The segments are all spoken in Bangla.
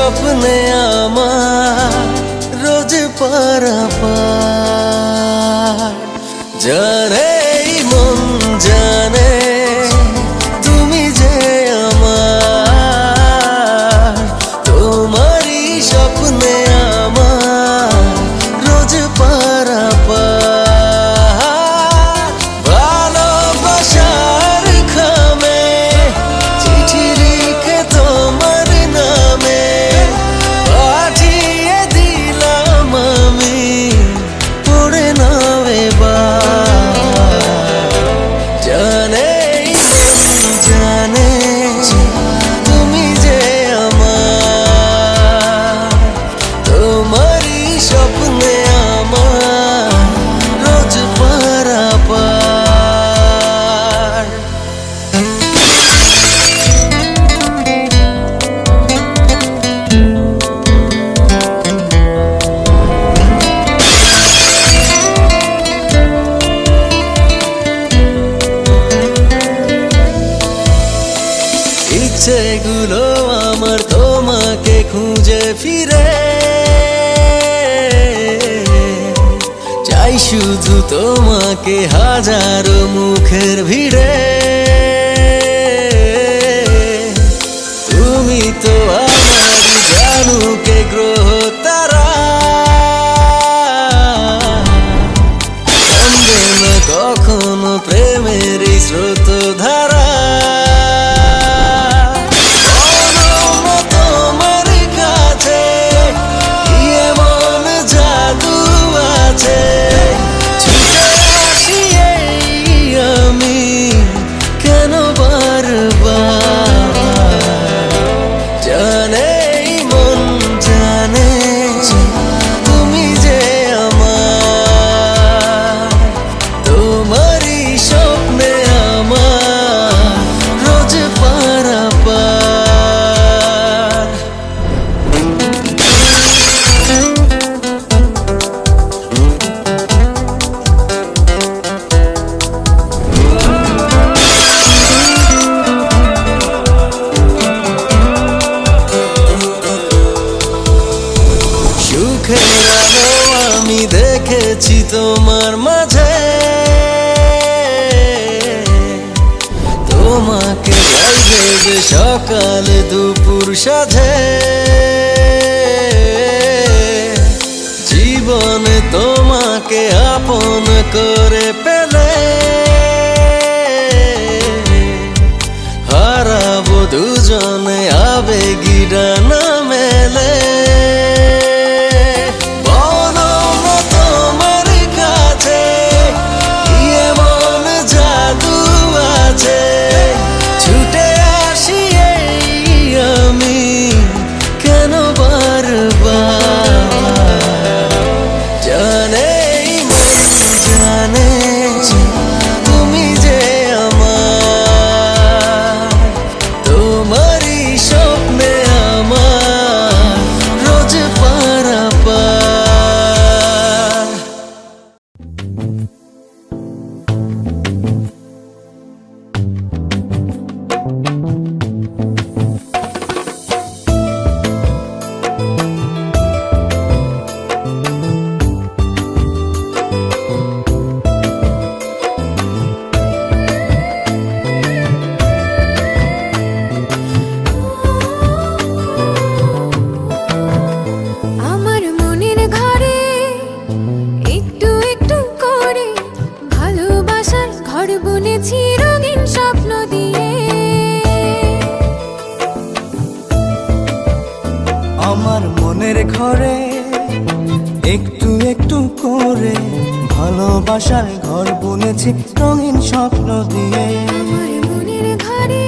স্বপ্নে আমার রোজ পারাপার। জানে এই মন জানে তুমি যে আমার, তোমারই স্বপ্নে আমার রোজ পারাপার। ভালোবাসার খামে চিঠি লিখে তোমার নামে পাঠিয়ে দিলাম আমি, পড়ে নাও এবার। জানে জানে তুমি যে আমার, তোমারই স্বপ্নে আমার রোজ পারাপার। ইচ্ছেগুলো আমার তোমাকে খুঁজে ফিরে, চাই শুধু তোমাকে হাজারো মুখের ভিড়ে। তুমি তো আমারই জানুকে গ্রহ তারা, থামবে না কখনো প্রেমের এই স্রোত ধারা। আমি দেখেছি তোমার মাঝে, তোমাকে জল দেবে সকাল দুপুর সাঝে। জীবনে তোমাকে আপন করে পেলে হারাবো দুজনে আবেগী ডানা মেলে। ছুটে আসি আমি কেন বারবার। জানে জানে তুমি যে আমার, তোমারই স্বপ্নে আমার রোজ পারাপার। আমার মনের ঘরে একটু একটু করে ভালোবাসার ঘর বুনেছি রঙিন স্বপ্ন দিয়ে। আমার মনের ঘরে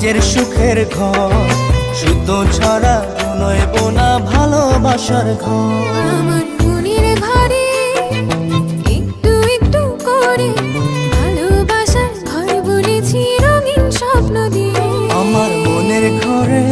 নিজের সুখের ঘর, শুদ্ধ ছাড়া নয় বোনা ভালোবাসার ঘর। আমার মনের ঘরে একটু একটু করে ভালোবাসার ঘর বুনেছি রঙিন স্বপ্ন দিয়ে। আমার মনের ঘরে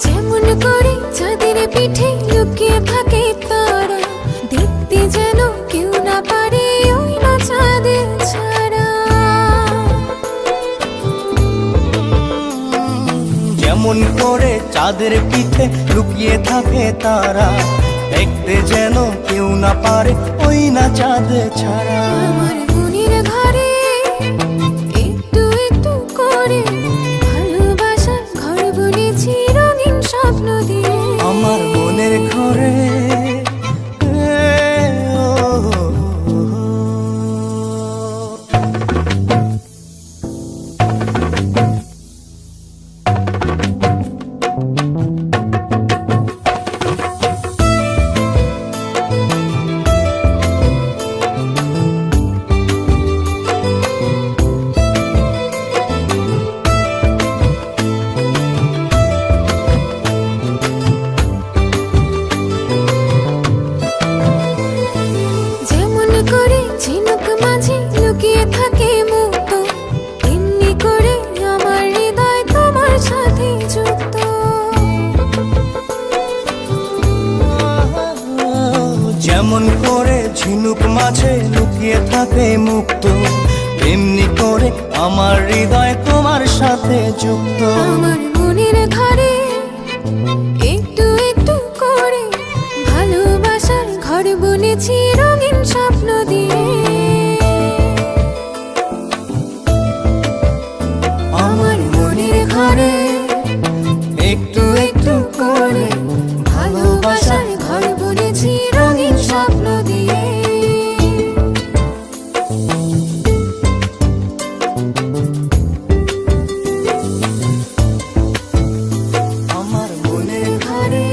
যেমন করে চাঁদের পিঠে লুকিয়ে থাকে তারা, দেখতে যেন কেউ না পারে ওই না চাঁদের ছাড়া। যেমন করে চাঁদের পিঠে লুকিয়ে থাকে তারা, দেখতে যেন কেউ না পারে ওই না চাঁদ ছাড়া। আমার মনের ঘরে একটু একটু করে ভালোবাসার ঘর বুনেছি রঙিন স্বপ্ন দিয়ে। আমার মনের ঘরে যেমন করে ঝিনুক মাঝে লুকিয়ে থাকে মুক্ত, তেমনি করে আমার হৃদয় তোমার সাথে যুক্ত। যেমন করে ঝিনুক মাঝে লুকিয়ে থাকে মুক্ত, তেমনি করে আমার হৃদয় তোমার সাথে যুক্ত। আমার মনের ঘরে একটু একটু করে ভালোবাসার ঘর বুনেছি রঙিন স্বপ্ন দিয়ে। আমার মনের ঘরে একটু একটু করে ভালোবাসার ঘর বুনেছি রঙিন স্বপ্ন দিয়ে। আমার মনের ঘরে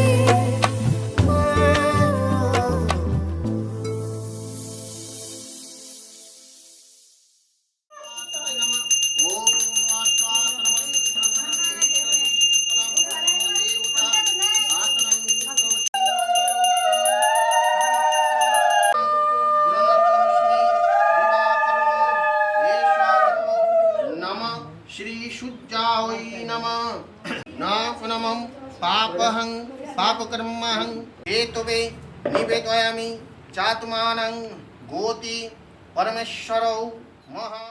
श्री शुद्धाय नमः नापनमं पापहं पापकर्महं हेतवे निवेदयामि चात्मानं गोति परमेश्वरौ महा।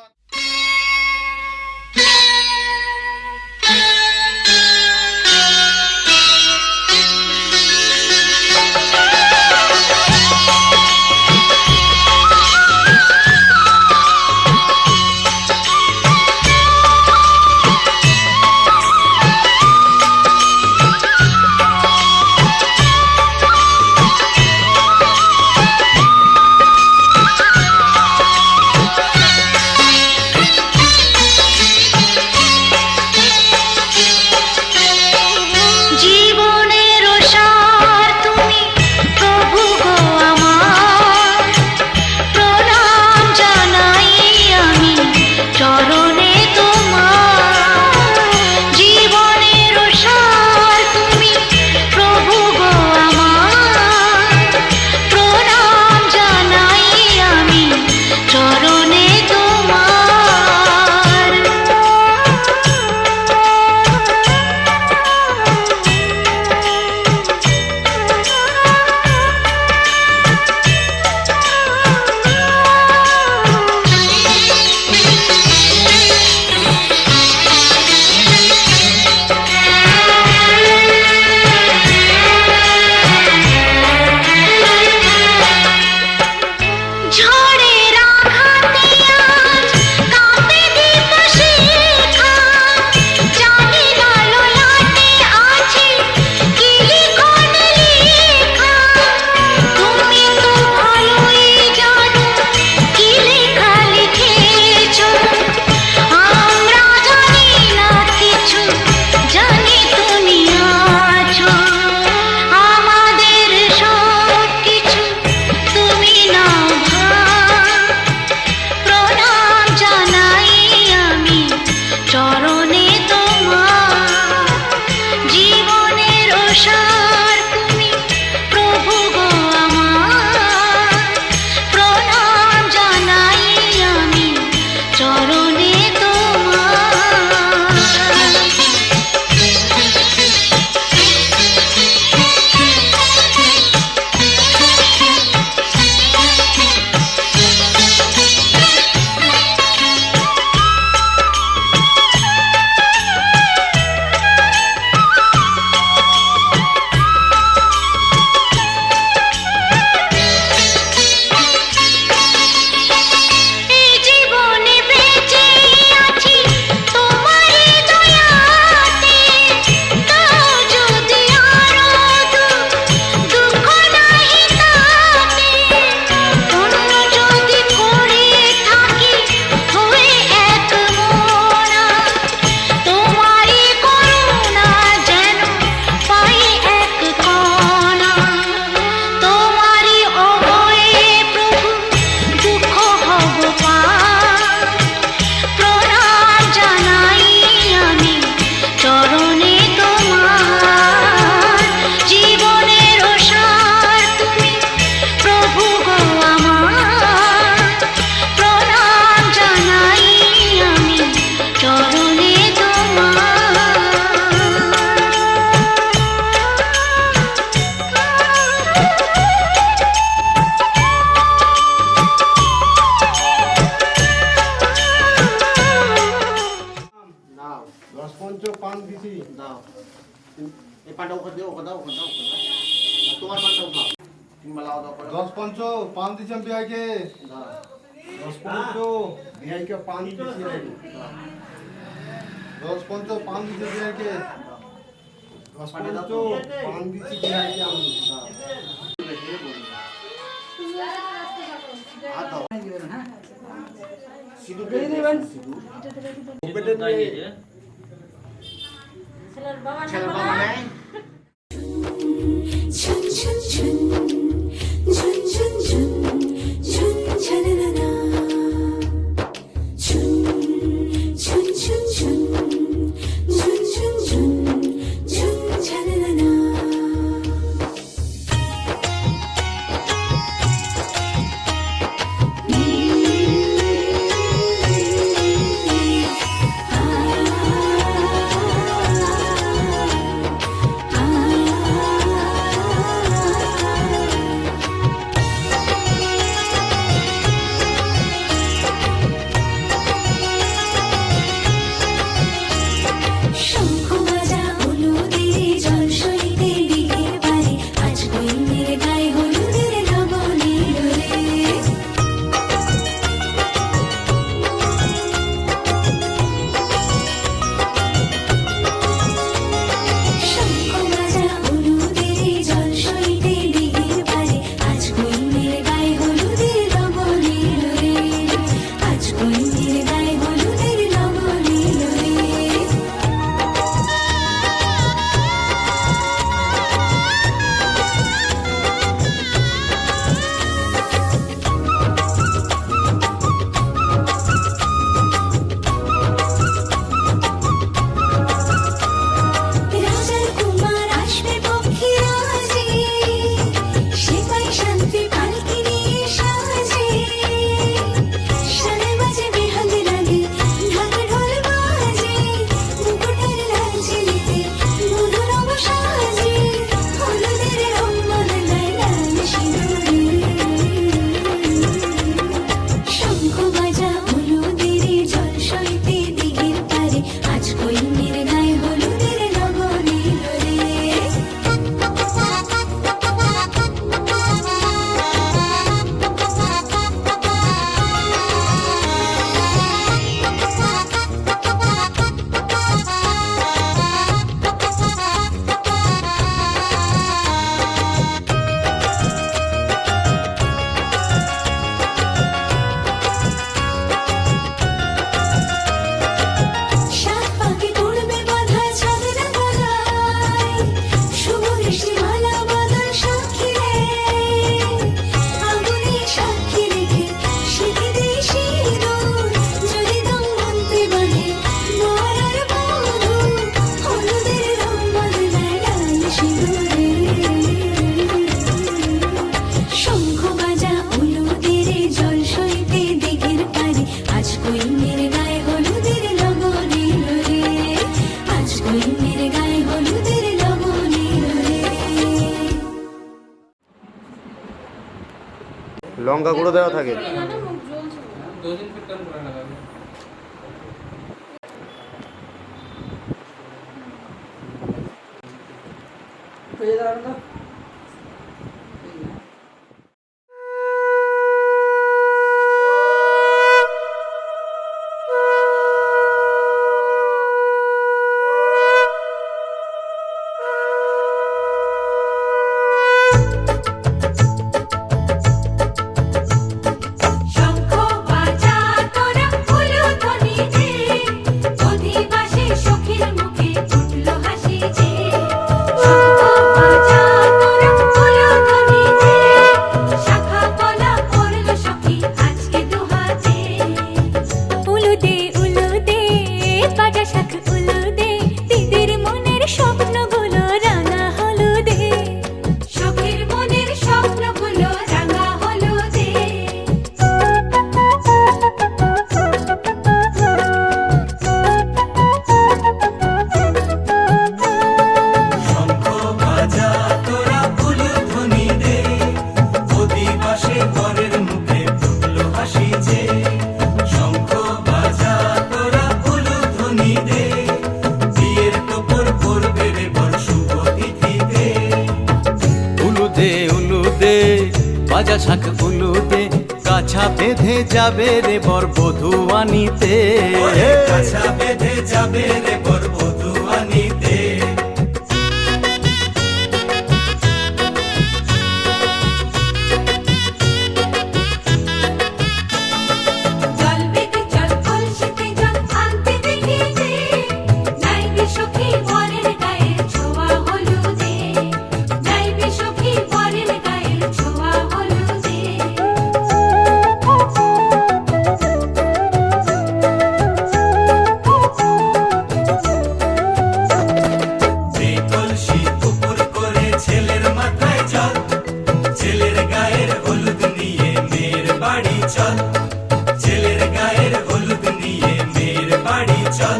দাও এই পাটা ওখানে দিও, ওখানে দাও, ওখানে দাও, ওখানে দাও। আর তোমার পাটা উঠাও, তুমি মালাও দাও করে 10-5 পান দিচ্ছেন বিহাইকে, দাও। 10-5 বিহাইকে পান দিচ্ছেন, 10-5 পান দিচ্ছে বিহাইকে, 10-5 পান দিচ্ছি বিহাইকে আমি। হাত দাও। সিঁদুর দিয়ে দিবেন। সিঁদুর। ছেলের বাবা ছেলের বাবা নেই? ঝুন ঝুন ঝুন ঝুন ঝুন ঝুন ঝুন ঝনননা ঝুন ঝুন ঝুন ঝুন ঝুন ঝুন ঝুন ঝুন ঝনননা শঙ্খ বাজা হলুদের জল সইতে দিঘির পারে আজ বইনের গায়ে হলুদের লবণের রে শঙ্খ বাজা হলুদের জল সইতে দিঘির পারে আজ বইনের গায়ে হলুদের লবণের রে আজ বইনের গায়ে হলুদের লবণের রে রাজার কুমার আসবে পক্ষী রাজে সেপাই শান্তি পালকি নিয়ে সাজে সারে বাজে বেহাল লাগে ঢাকা ঢোল বাজে মুকুটের লাল ঝিলিতে মধুর সাজে হলুদের রং বদলায় লাল সিঁদুরে শঙ্খ বাজা হলুদের জল সইতে দিঘির পারে আজ কইনের গায়ে হলুদের লবণের রে সাত পাকে পড়বে বাঁধা ছাদনা গলায় শুভ দৃষ্টি মালা বাঁধার সাক্ষী রে আগুনে সাক্ষী রেখে শিখে দিই সিঁদুর যদি দম মানতে বাঁধে বর আর বধূ হলুদের রং বদলায় লাল সিঁদুরে শঙ্খ বাজা হলুদের জল সইতে দিঘির পারে আজ কইনের গায়ে হলুদের লবণের রে আজ কইনের গায়ে হলুদের লবণের রে লঙ্কা গুঁড়ো দেওয়া থাকে। হয়ে যাবে না শঙ্খ বাজা তোরা ফুলধ্বনি দে অধিবাসী সখীর মুখে ফুটলো হাসি যে শঙ্খ বাজা বাজা শাখ উলুদে কাছা বেঁধে যাবে রে বর বধূ আনিতে কাছা বেঁধে যাবে রে বর বধূ আনিতে জল বেঁধে চল কলসিতে জল আনতে দেখি যে যাইবে সখী বরের গায়ের ছোঁয়া হলুদে যাইবে সখী বরের গায়ের ছোঁয়া হলুদে সেই কলসি উপর করে ছেলের মাথায় জল ছেলের গায়ের হলুদ নিয়ে মেয়ের বাড়ি চল ছেলের গায়ের হলুদ নিয়ে মেয়ের বাড়ি চল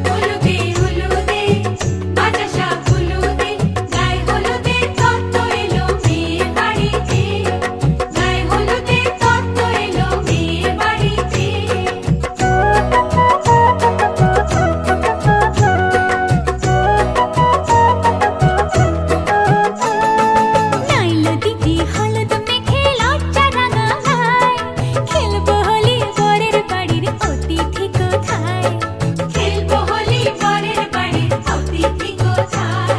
হলুদে হলুদে বাজা শাখ হলুদে গায়ে হলুদে তত্ত্ব এলো মেয়ের বাড়িতে গায়ে হলুদে তত্ত্ব এলো মেয়ের বাড়িতে নাইলো দিদি হলুদ মেখে লজ্জা রাঙায় খেলবো হোলি বরের বাড়ির অতিথি কোথায় খেলবো হোলি বরের বাড়ির অতিথি কোথায়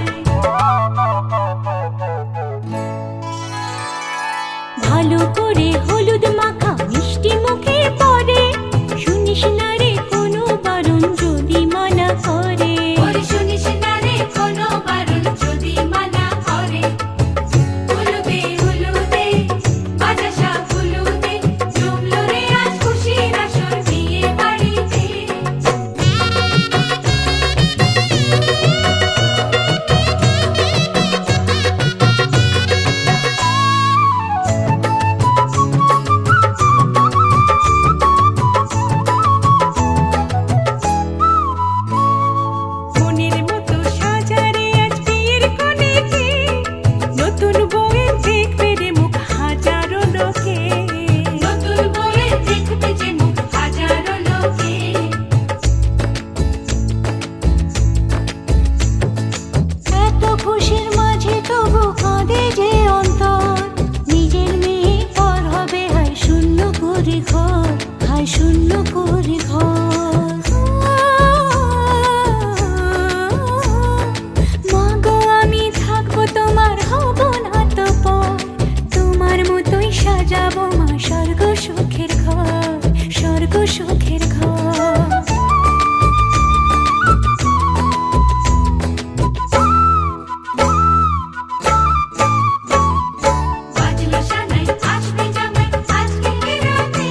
ভালো করে হলুদ মাখা মিষ্টি মুখে পড়ে শুনিস না রে কোনো বারণ যদি মানা করে শুনিস না রে কোনো বারণ যদি মানা করে হলুদে হলুদে বাজা শাখ হলুদে জমলো রে আজ খুশির আসর বিয়ে বাড়িতে মনের মতো সাজারে আজ বিয়ের কোণেতে নতুন বউয়ের দেখবে রে মুখ হাজারো লোকে নতুন বউয়ের দেখবে যে মুখ হাজারো লোকে এত খুশির মাঝে তবু কাঁদে যে অন্তর নিজের মেয়ে পর হবে হায় শূন্য করে ঘর হায় শূন্য করে ঘর মা গো আমি থাকবো তোমার হব না তো পর তোমার মতোই সাজাবো মা স্বর্গ সুখের ঘর স্বর্গ সুখের ঘর বাজলো সানাই আসবে জামাই আজকে রাতে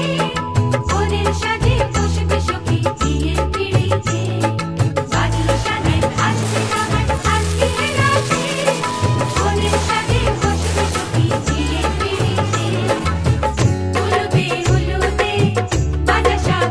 ওদের সাজে বসবে সখী বিয়ের পিড়িতে বাজলো সানাই আসবে জামাই আজকে রাতে ওদের সাজে বসবে সখী বিয়ের পিড়িতে হলুদে হলুদে বাজা শাখ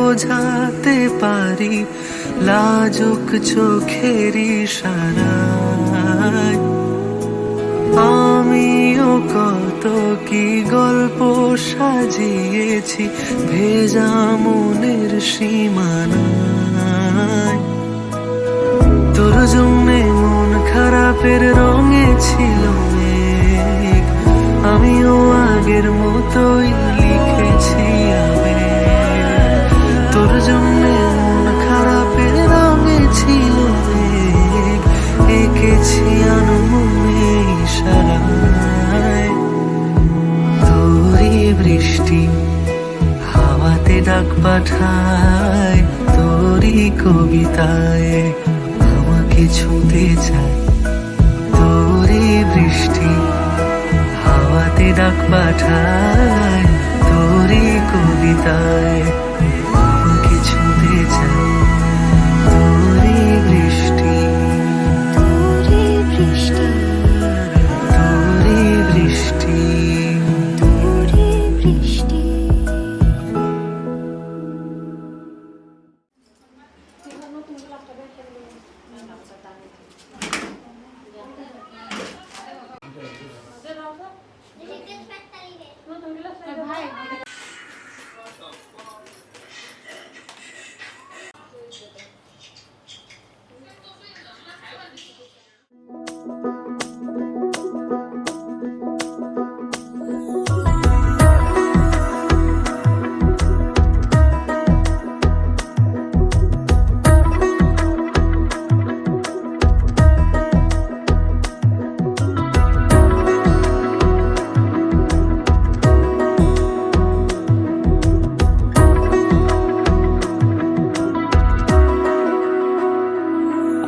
বোঝাতে পারি লাজুক চোখের ইশারায়। আমিও কত কি গল্প সাজিয়েছি ভেজা মনের সীমানায়। তোর জন্যে মন খারাপের রঙে ছিল মেঘ, আমিও আগের মতোই লিখেছি আবেগ। তোর জন্যে মন খারাপের রঙে ছিল মেঘ, এঁকেছি আনমনে ইশারায়। তোরই বৃষ্টি হাওয়াতে ডাক পাঠায়, তোরই কবিতায় আমাকে ছুঁতে চায়। তোরই বৃষ্টি হাওয়াতে ডাক পাঠায়, তোরই কবিতায় আমাকে ছুঁতে চায়। তোরই বৃষ্টি, তোরে বৃষ্টি, তোরই বৃষ্টি। তোরে বৃষ্টি।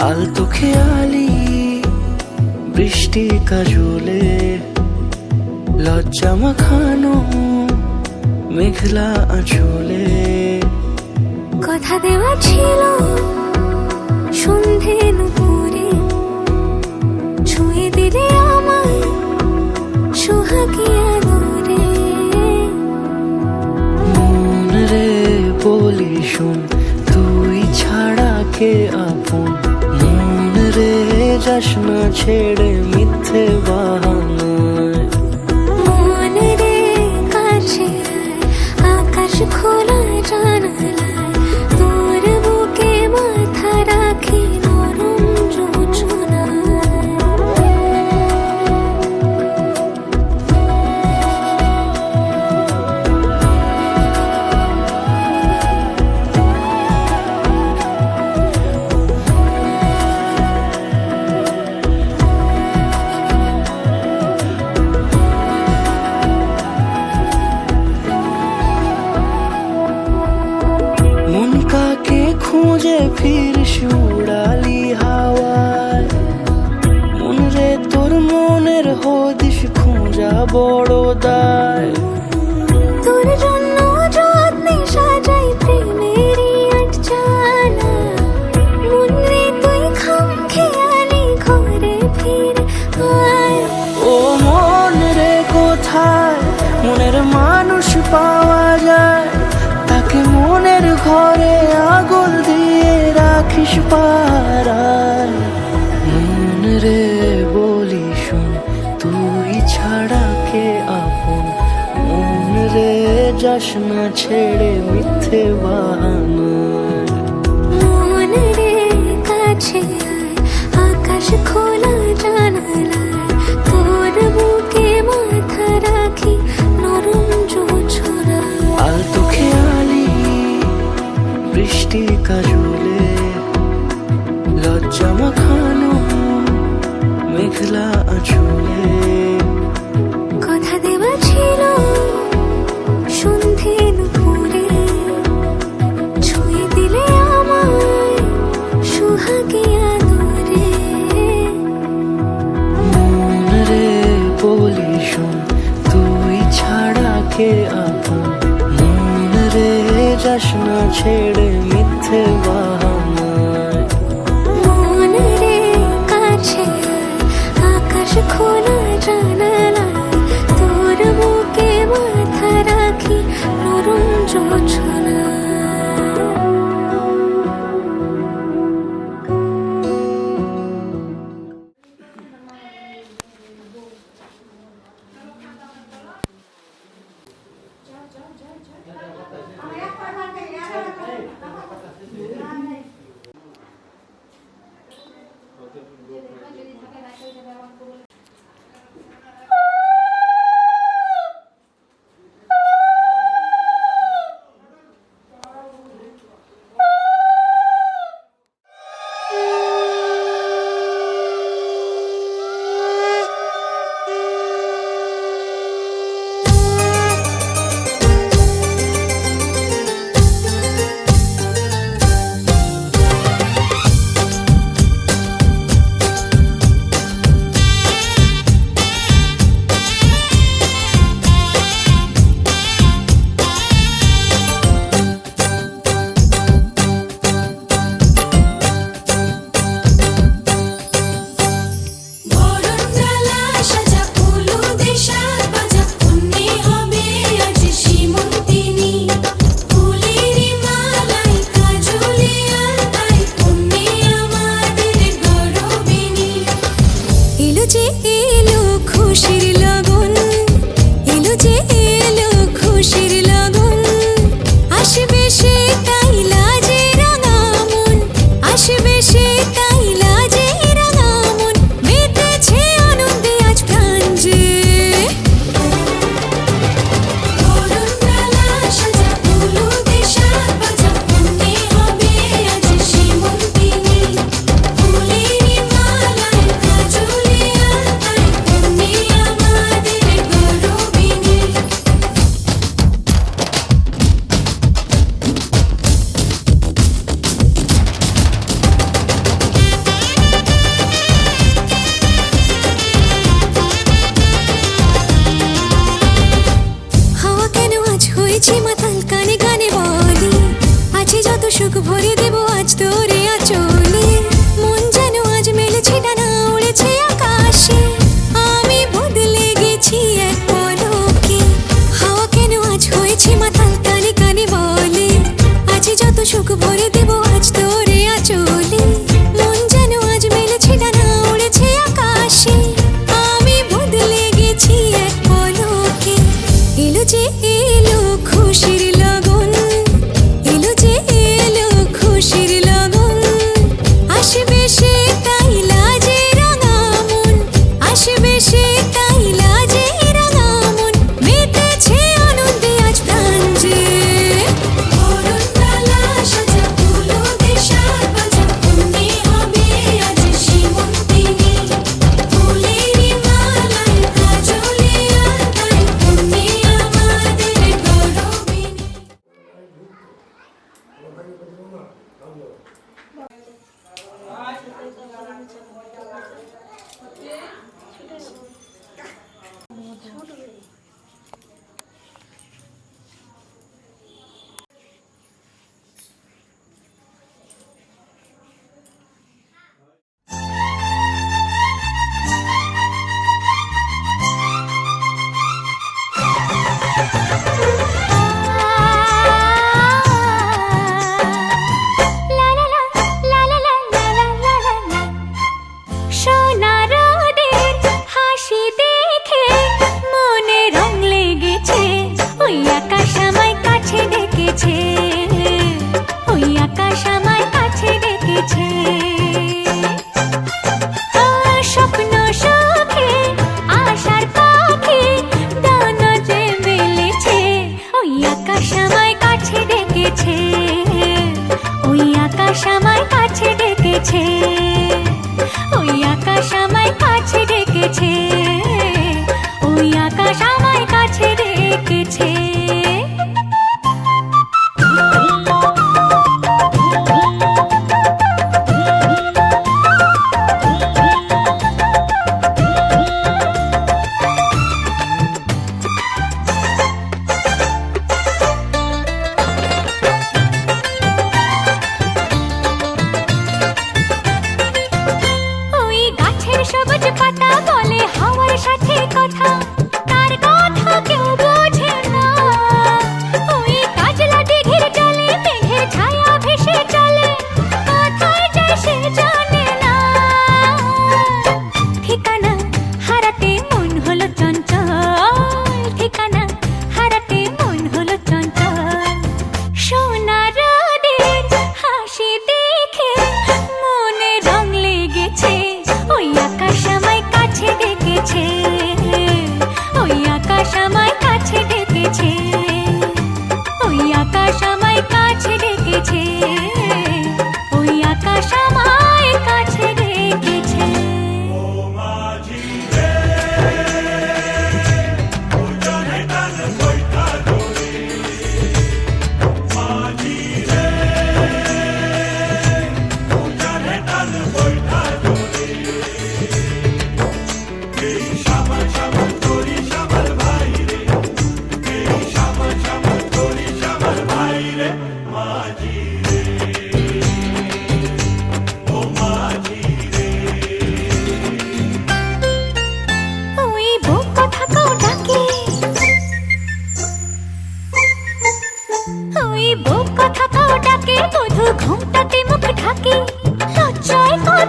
আলতো খেয়ালি বৃষ্টি কাজলে, লজ্জা মাখানো মেঘলা আঁচলে। কথা দেওয়া ছিল সন্ধে নুপুরে, ছুঁয়ে দিলে আমায় সোহাগী আদরে। মন রে বলি শোন, তুই ছাড়া কে আপন। মন রে যাস না ছেড়ে মিথ্যে বাহানায়। মন রে কাছে আয়, আকাশ খোলা জানালায়, তোর বুকে মাথা রাখি নরম যোজনায়। মন কাকে খুঁজে ফিরিস উড়ালি হাওয়ায়। মন রে তোর মনের হদিস খোঁজা বড় দায়। তোর জন্য যত্নে সাজাই প্রেমেরই আটচালা, মন রে তুই খাম খেয়ালি ঘরে ফিরে আয়। ও মন রে কোথায় মনের মানুষ পাওয়া যায়, তাকে মনের ঘরে আগুন দিয়ে রাখিস পাড়ায়। মন রে বলি শোন, তুই ছাড়া কে আপন। মন রে যাস না ছেড়ে মিথ্যে বাহানায়। মন রে কাছে আয়, আকাশ খোলা জানালায়, তোর বুকে মাথা রাখি নরম যোজনায়। আলতো খেয়ালি বৃষ্টি কাজলে, লজ্জা মাখানো মেঘলা আঁচলে। কথা দেওয়া ছিল সন্ধে নুপুরে, ছুঁয়ে দিলে আমায় সোহাগী আদরে। মন রে বলি শোন, তুই ছাড়া কে আপন। মন রে যাস না ছেড়ে মিথ্যে বাহানায়। মন রে কাছে আয়, আকাশ খোলা জানালায়, তোর বুকে মাথা রাখি নরম যোজনায়।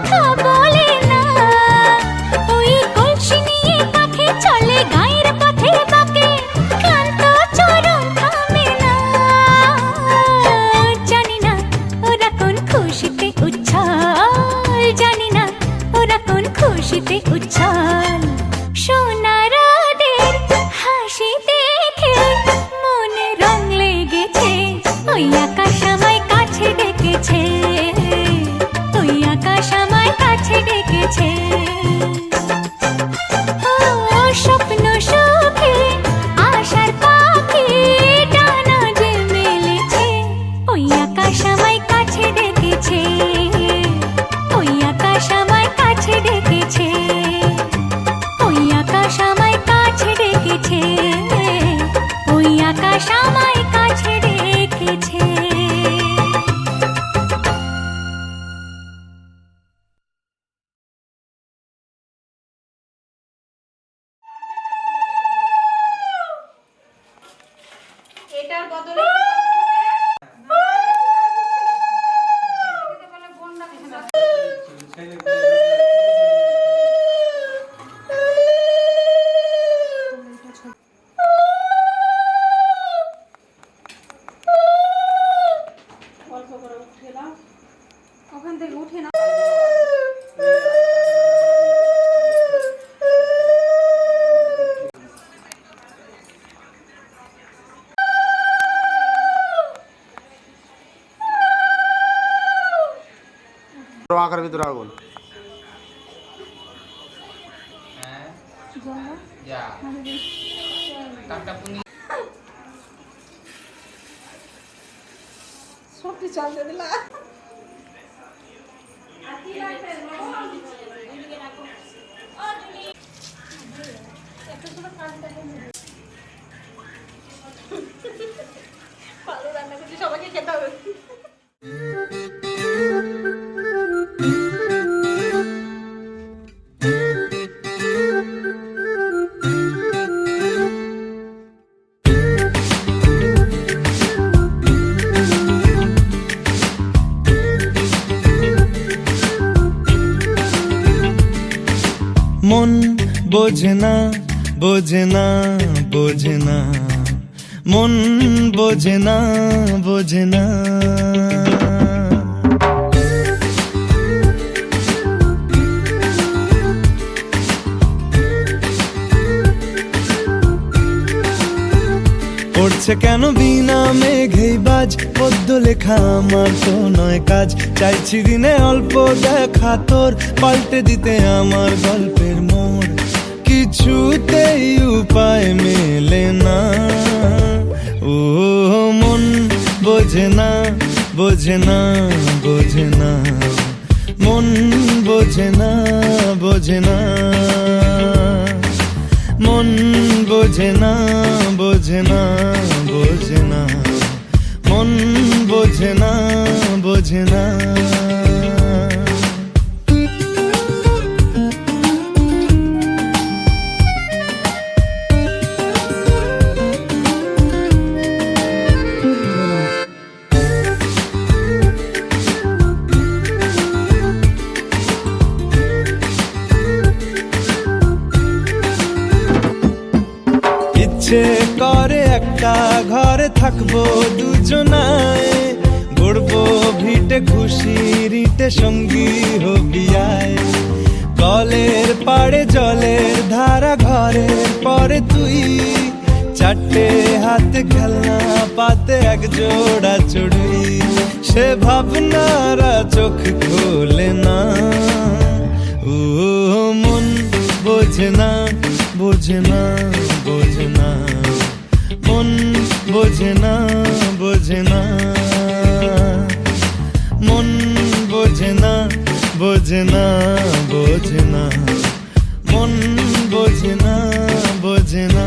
কথা বলে না ওই কলসি নিয়ে কাঁখে চলে গায়ের পথে বাঁকে ক্লান্ত চরণ থামে না জানি না ওরা কোন খুশিতে উচ্ছল জানি না ওরা কোন খুশিতে উচ্ছল সোনারাদের হাসি দেখে মনে রং লেগেছে ওই আকাশ আমায় কাছে ডেকেছে ওই আকাশ আমায় কাছে ডেকেছে ও স্বপ্ন সুখে আশার পাখি ডানা যে মেলেছে ওই আকাশ আমায় কাছে ডেকেছে ওই আকাশ আমায় কাছে ডেকেছে ওই আকাশ আমায় কাছে ডেকেছে ওই আকাশ আমায় কাছে ডেকেছে এটার বদলে অল্প করে উঠে দাও ওখান থেকে উঠে না আঁকার ভিতরে আগুন সবটি চালতে দিলা ভালো রান্না করছি সবাইকে খেতে হবে মন বোঝে না বোঝে না বোঝে না মন বোঝে না বোঝে না পড়ছে কেন বিনা মেঘেই বাজ পদ্য লেখা আমার তো নয় কাজ চাইছি দিনে অল্প দেখা তোর পাল্টে দিতে আমার গল্পের মোড় কিছুতেই উপায় মেলে না ও মন বোঝে না বোঝে না বোঝে না মন বোঝে না বোঝে না মন বোঝে না বোঝে না বোঝে না মন বোঝে না বোঝে না ইচ্ছে করে একটা ঘরে থাকবো দুজনায় গড়বো ভিটে খুশির ইটে সঙ্গী হবি আয় কলের পাড়ে জলের ধারা ঘরের পরে তুই চারটে হাতে খেলনা পাতে এক জোড়া চড়ুই সে ভাবনারা চোখ খোলে না ও মন বোঝে না বোঝে না বোঝে না মন বোঝে না বোঝে না মন বোঝে না বোঝে না বোঝে না মন বোঝে না বোঝে না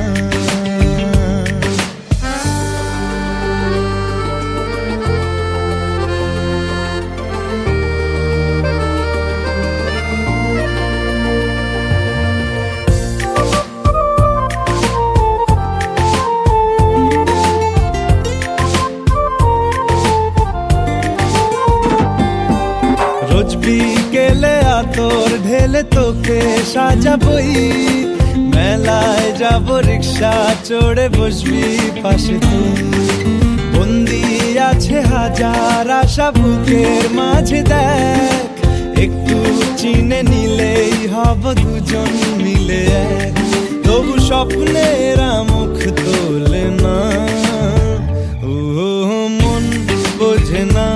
তোকে সাজাবই, মেলায় যাব রিক্সা চড়ে বসবি পাশে তুই। বন্দি আছে হাজার আশা বুকের মাঝে, দেখ একটু চিনে নিলেই হব দুজন মিলে এক। তবু স্বপ্নের মুখ তোলে না, ও মন বোঝে না,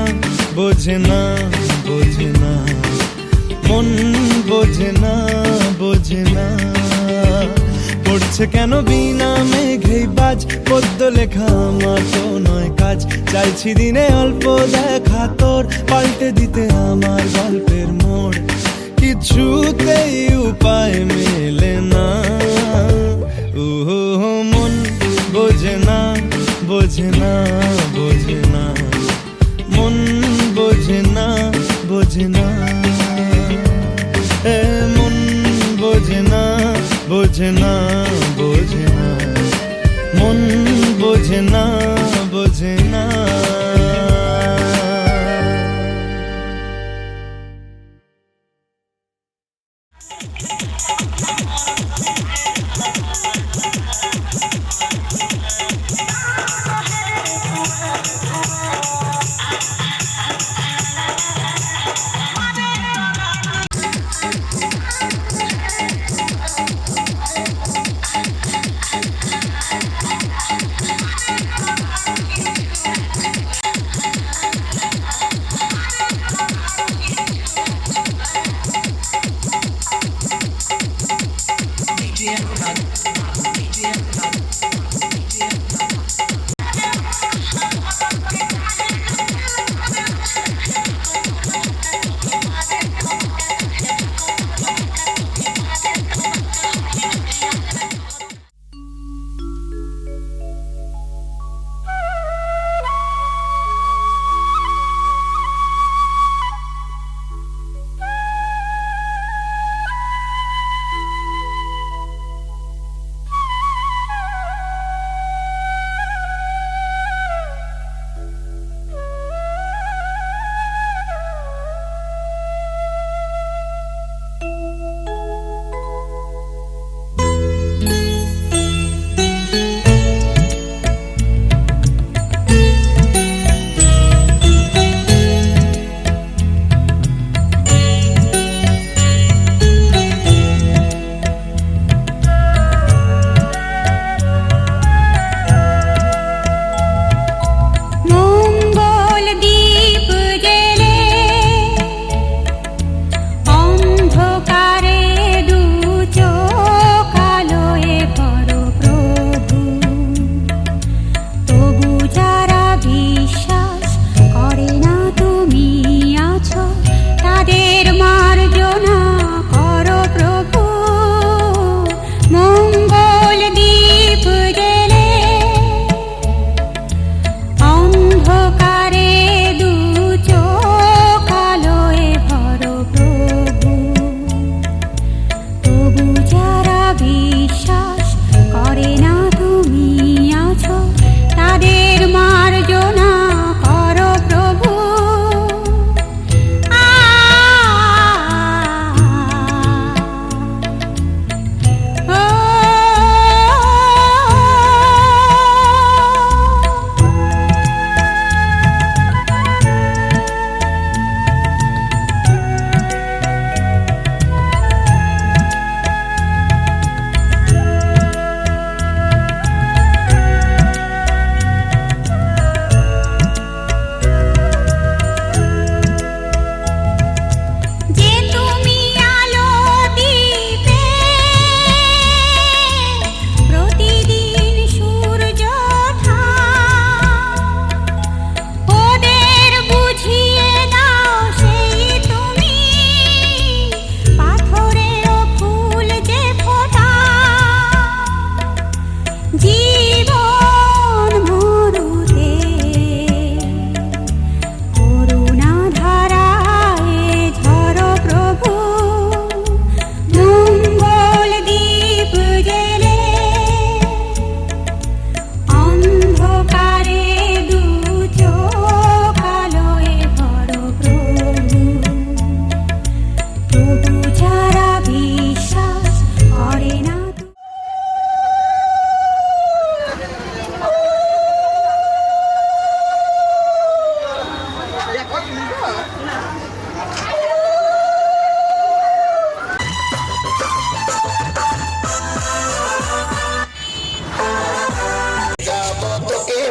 বোঝে না, বোঝে না, মন বোঝে না, বোঝে না। পড়ছে কেন বিনা মেঘেই বাজ, পদ্য লেখা আমার তো নয় কাজ। চাইছি দিনে অল্প দেখা তোর, পাল্টে দিতে আমার গল্পের মোড়। কিছুতেই উপায় মেলে না, ও মন বোঝে না, বোঝে না, বোঝে না, মন বোঝে না, বোঝে না, মন বোঝে না, বোঝে না, বোঝে না, মন বোঝে না, বোঝে না।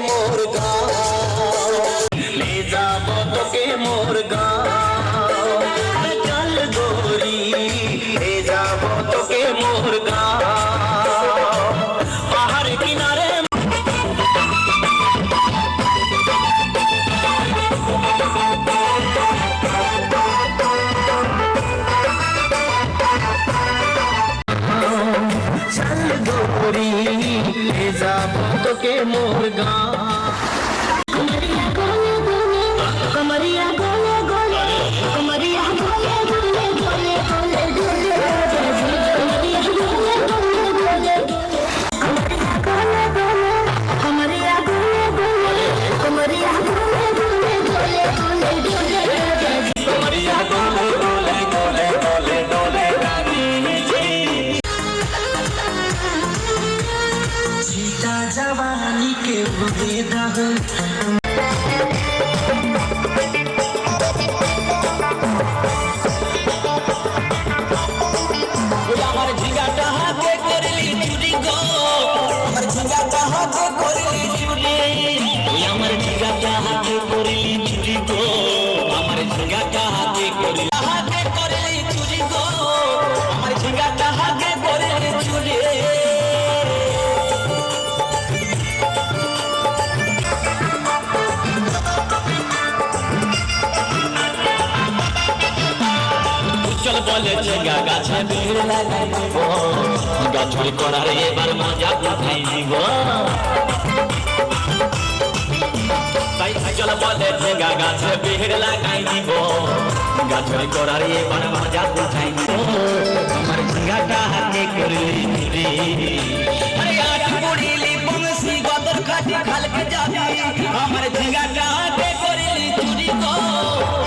মোর গাঁও, নিয়ে যাব তোকে মোর গাঁও, চল গোরি নিয়ে যাব তোকে মোর গাঁও, পাহাড় কিনারে चल गोरी ले जाबो तोके मोर गाँव। कमरिया गोले गोले कमरिया गोले गोले कमरिया गोले गोले गोले गोले गोले कमरिया गोले गोले कमरिया गोले गोले कमरिया गोले गोले गोले गोले कमरिया गोले गोले गोले गोले डोले रानी जी, सीता जवानी के बुदेदा हो আমার ঝিঙ্গাটা হাতে করলি চুরি গো, আমার ঝিঙ্গাটা হাতে করলি চুরি, আমার ঝিঙ্গাটা হাতে করলি চুরি গো, আমার ঝিঙ্গাটা হাতে করলি চুরি গো, আমার ঝিঙ্গাটা হাতে করলি চুরি। চল বলে ঝিঙ্গা গাছে ভিড় লাগাই দিব, গাছড়ি করার এবার মজা উঠাই দিব, তাই চল বলে ঝিঙ্গা গাছে ভিড় লাগাই দিব, গাছড়ি করার এবার মজা উঠাই দিব, আমার ঝিঙ্গাটা হাতে করলি চুরি, আরে আট পড়িলি বংশী গদর খাটি খালকে যাবি, আমার ঝিঙ্গাটা হাতে করলি চুরি গো,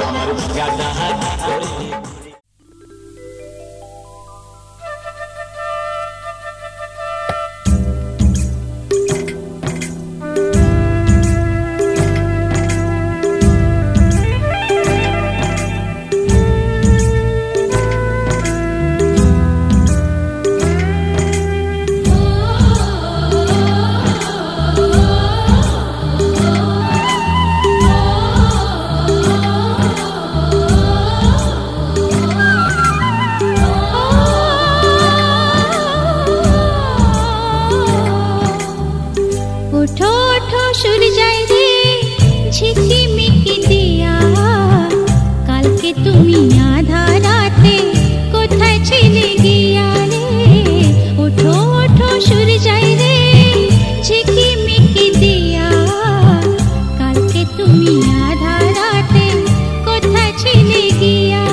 আমার ঝিঙ্গাটা হাতে করলি। उठो उठो सूरजाई रे झिकिमिकी दिया কালকে তুমি আধা রাতে কোথায় ছিলে গিয়া রে ওঠো ওঠো সূরজাই রে ঝিকিমিকি দিয়া কালকে তুমি আধা রাতে কোথায় ছিলে গিয়া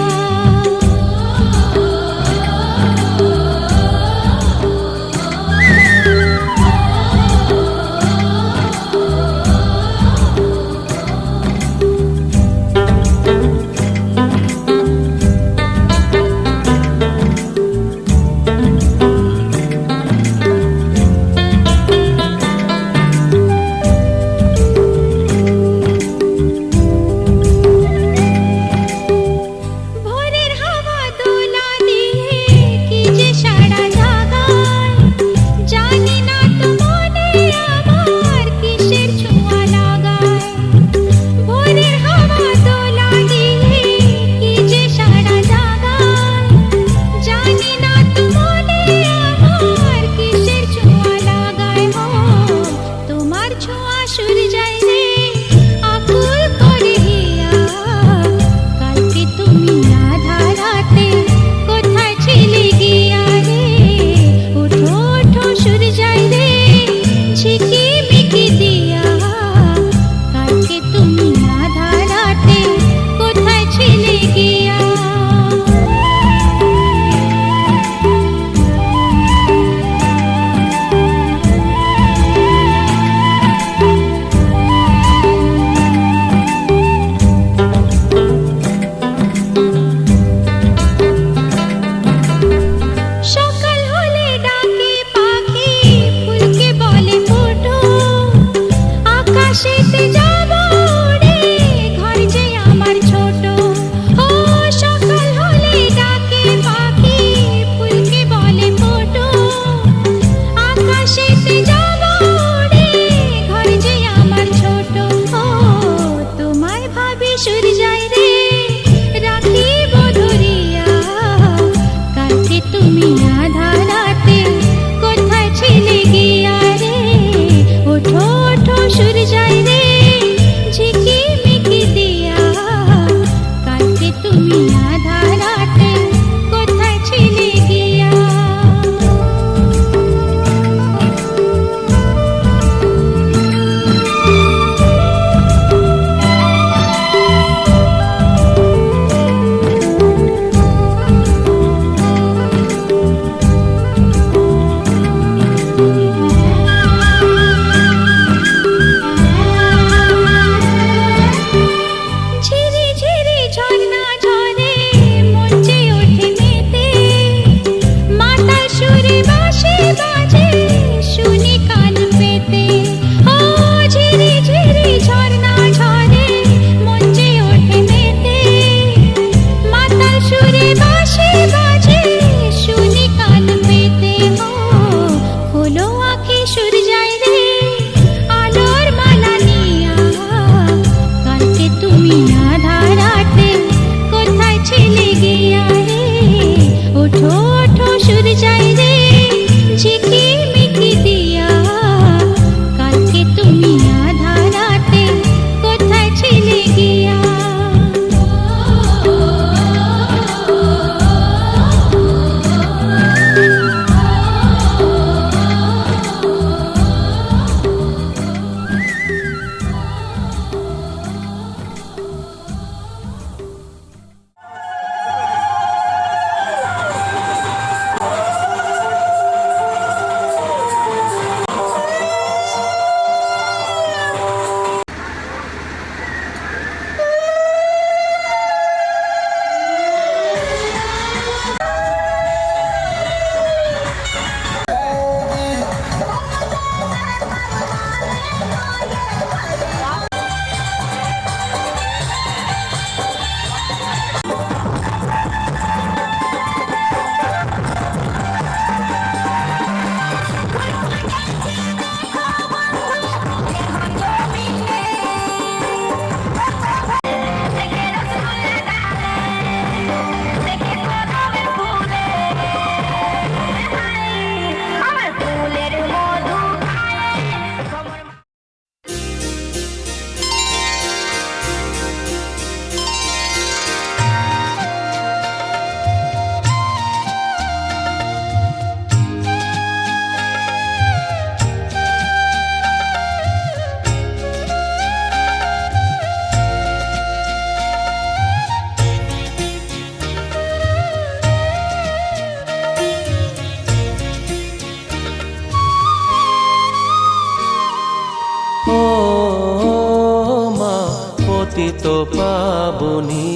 পতিত পাবনী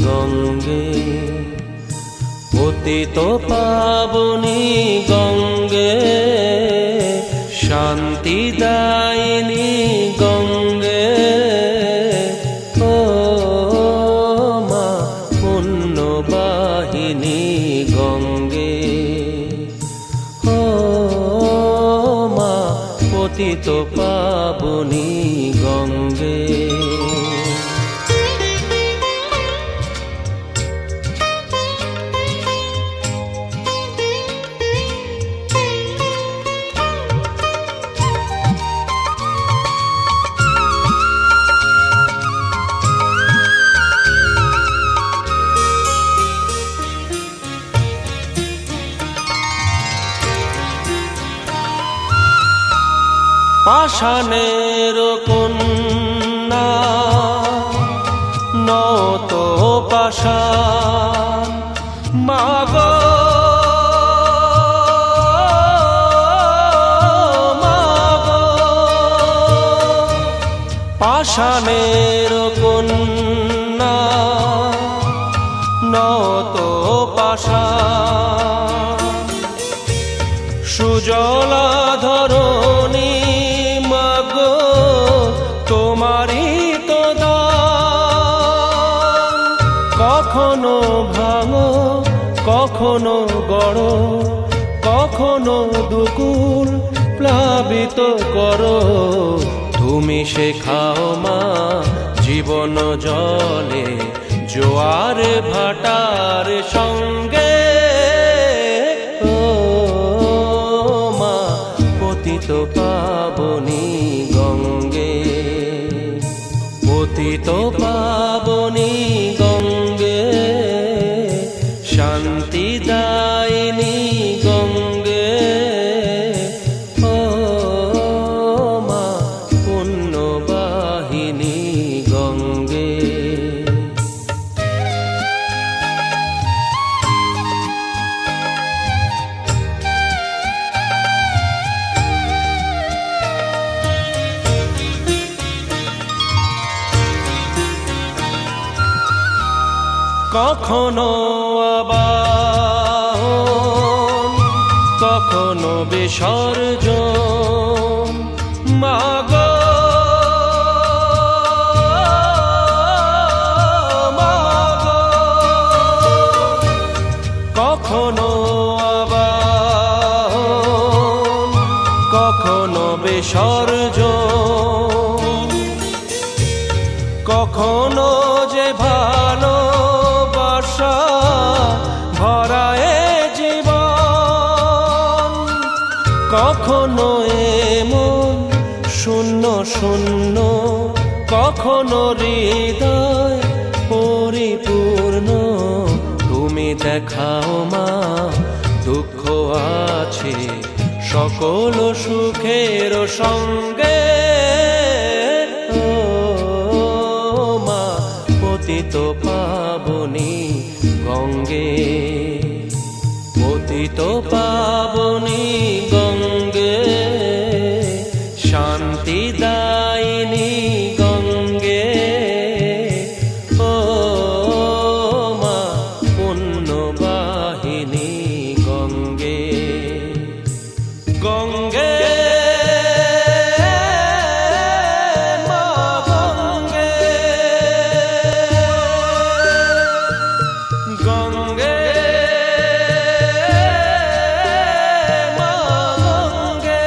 গঙ্গে, পতিত পাবনী গঙ্গে, শান্তিদায়িনী গঙ্গে, ও মা পুণ্যবাহিনী গঙ্গে, ও মা পতিত পাবনী গঙ্গে। পাষাণের কন্যা নত পাষাণ, মাগো মাগো, পাষাণের কন্যা নত পাষাণ, সুজলা ধরণী মাগো তোমারই তো দান, কখনো ভাঙো কখনো গড়ো, কখনো দুকুল প্লাবিত করো, তুমি শেখাও মা জীবন জলে জোয়ার ভাটার সঙ্গে, ও মা পতিত পাবনী গঙ্গে, পতিত পাবনী গঙ্গে, শান্তিদায়িনী গঙ্গে, ও মা পুণ্যবাহিনী গঙ্গে। কখনো আবাহন কখনো বিসর্জন, মাগো মাগো, কখনো আবাহন কখনো বিসর্জন, কখনো যে ভালোবাসা ভরায় জীবন, কখনো এমন শূন্য শূন্য, কখনো হৃদয় পরিপূর্ণ, তুমি দেখাও মা দুঃখ আছে সকল সুখের সঙ্গে, ও মা পতিত পাবনী গঙ্গে, পতিত পাবনী গঙ্গে, শান্তিদায়িনী গঙ্গে, ও মা পুণ্যবাহিনী গঙ্গে, গঙ্গে মা গঙ্গে, গঙ্গে মা গঙ্গে।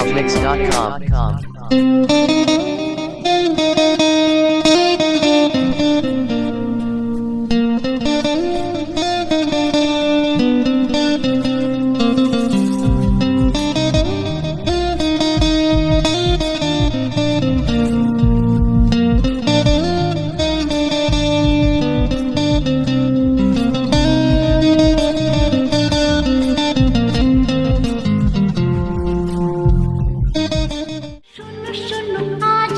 DJOutMix.com. শূন্য শূন্য আজ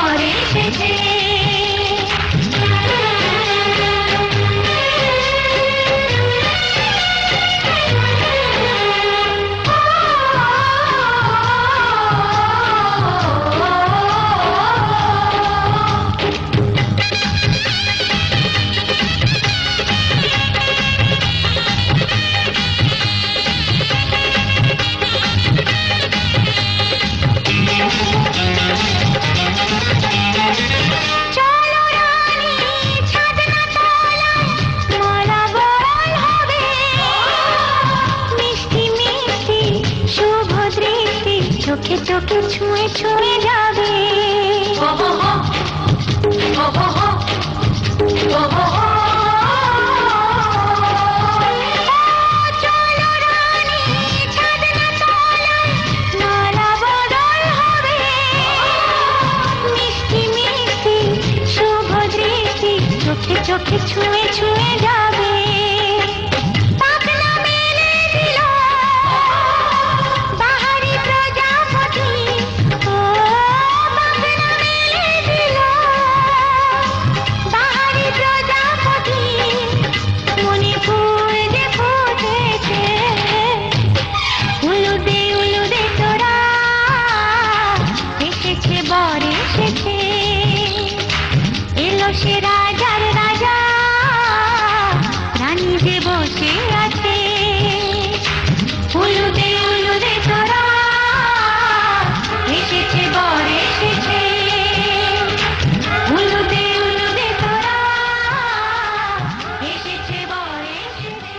বরে এসেছে চলো রানী ছাদনা তলায় মালা বরণ হবে মিষ্টি মিষ্টি শুভ দৃষ্টি চোখে চোখে ছুঁয়ে ছুঁয়ে যাবে চলো রানী ছাদনা তলায় মালা বরণ হবে মিষ্টি মিষ্টি শুভ দৃষ্টি চোখে চোখে ছুঁয়ে ছুঁয়ে যাবে পাখনা মেলে দিল বাহারি প্রজাপতি ও পাখনা মেলে দিল বাহারি প্রজাপতি মনে ফুল যে ফুটেছে উলুদে তোরা এসেছে বর এসেছে এলো সে রাজার রাজা রানী যে বসে আছে উলুদে তোরা এসেছে বর এসেছে উলুদে তোরা এসেছে বর এসেছে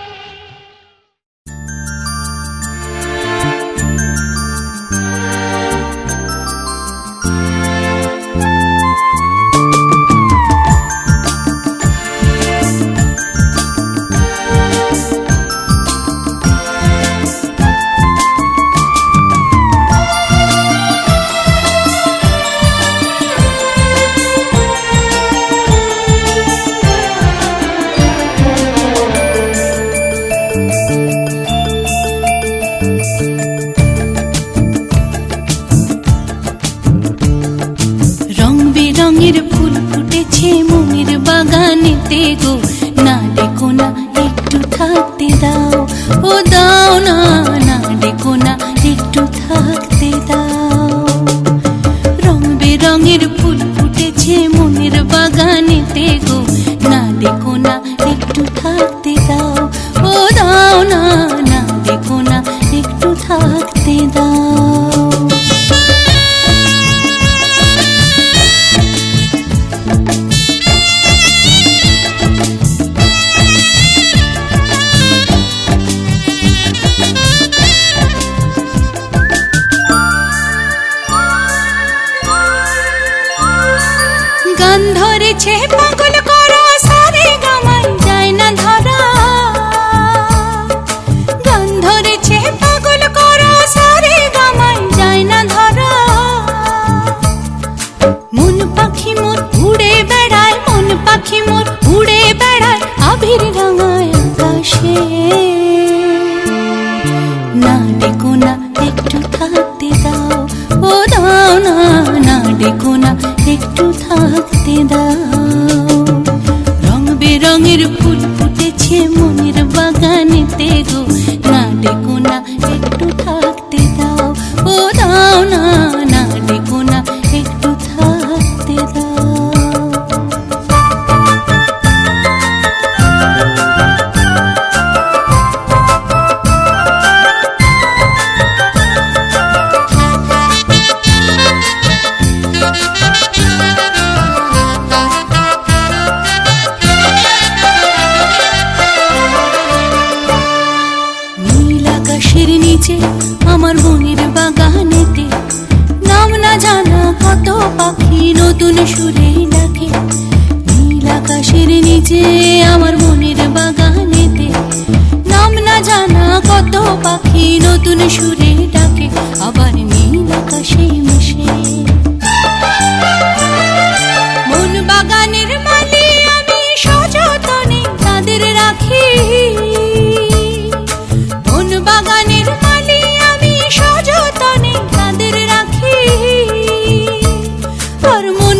রং বেরঙের ফুল ফুটেছে মনের বাগানেতে গো না ডেকো না একটু থাকতে দাও ও দাও না না ডেকো না একটু থাকতে দাও রং বেরঙের ফুল ফুটেছে মনের বাগানেতে গো না ডেকো না একটু থাকতে দাও ও দাও না না ডেকো না একটু থাকতে দাও গান ধরেছে পাগল করা সারে গামায় যায় না ধরা গান ধরেছে পাগল করা সারে গামায় যায় না ধরা মন পাখি মোর উড়ে বেড়ায় মন পাখি মোর উড়ে বেড়ায় আবির রাঙায় আকাশে না ডেকো না একটু থাকতে দাও ও দাও না না ডেকো না একটু থাকতে দাও রং বেরঙের ফুল ফুটেছে মনের বাগানেতে গো না ডেকো না একটু থাকতে দাও ও দাও না না ডেকো না একটু থাকতে দাও আমার মনের বাগানেতে নাম না জানা কত পাখি নতুন সুরে ডাকে নীল আকাশের নিচে আমার মনের বাগানেতে নাম না জানা কত পাখি নতুন সুরে ডাকে আবার নীল আকাশে মিশে মন বাগানের মালি আমি সযতনে তাদের রাখি মন বাগানের মালি আমি সযতনে তাদের রাখি আর মন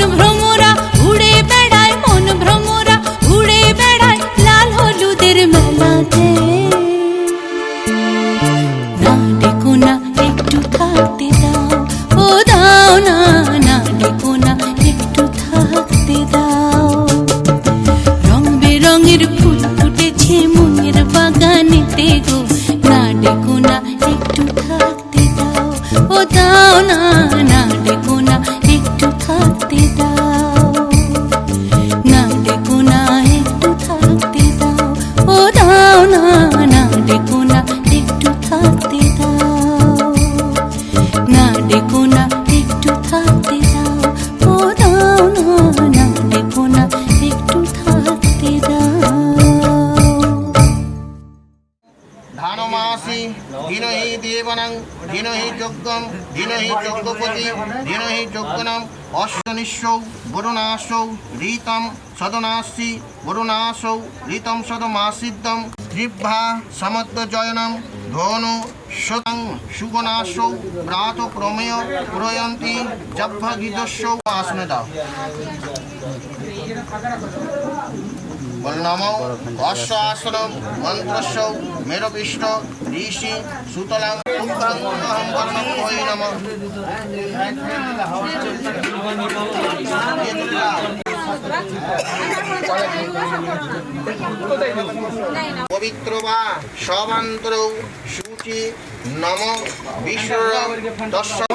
রে না ডেকো না একটু থাকতে দাও ও দাও না না ডেকো না একটু থাকতে দাও রং বেরঙের ফুল ফুটেছে মনের বাগানেতে গো না ডেকো না একটু থাকতে দাও ও দাও না না ডেকো না একটু থাকতে দাও না ডেকো না একটু থাকতে দাও ও দাও না না ডেকো না একটু থাকতে দাও না ডেকো না একটু থাকতে দাও ও দাও না না ডেকো না একটু থাকতে দাও ধানমাসি ধীনহি দেবানাং ধীনহি যজ্ঞম ধীনহি যজ্ঞপতি ধীনহি যজ্ঞনম অশ্বনিশ্বৌ বরুণাসৌ ঋতম সদনাসি বরুণাসৌ ঋতম সদমাসিদ্ধম ত্রিভ্যা সমদ্রজয়নম ধনু শতং সুগনাসৌ প্রাত প্রমেয় প্রয়ন্তি জভ্ভগীতস্যৌ আসনে দাও নমো অশ্ব আসনম মন্ত্রস্যৌ মেরপিষ্ট ঋষি সুতলাং তুভ্যং অহং বর্ণং ওই নমঃ পবিত্র বা সবান্তর সূচি নম বিশ্ব দর্শন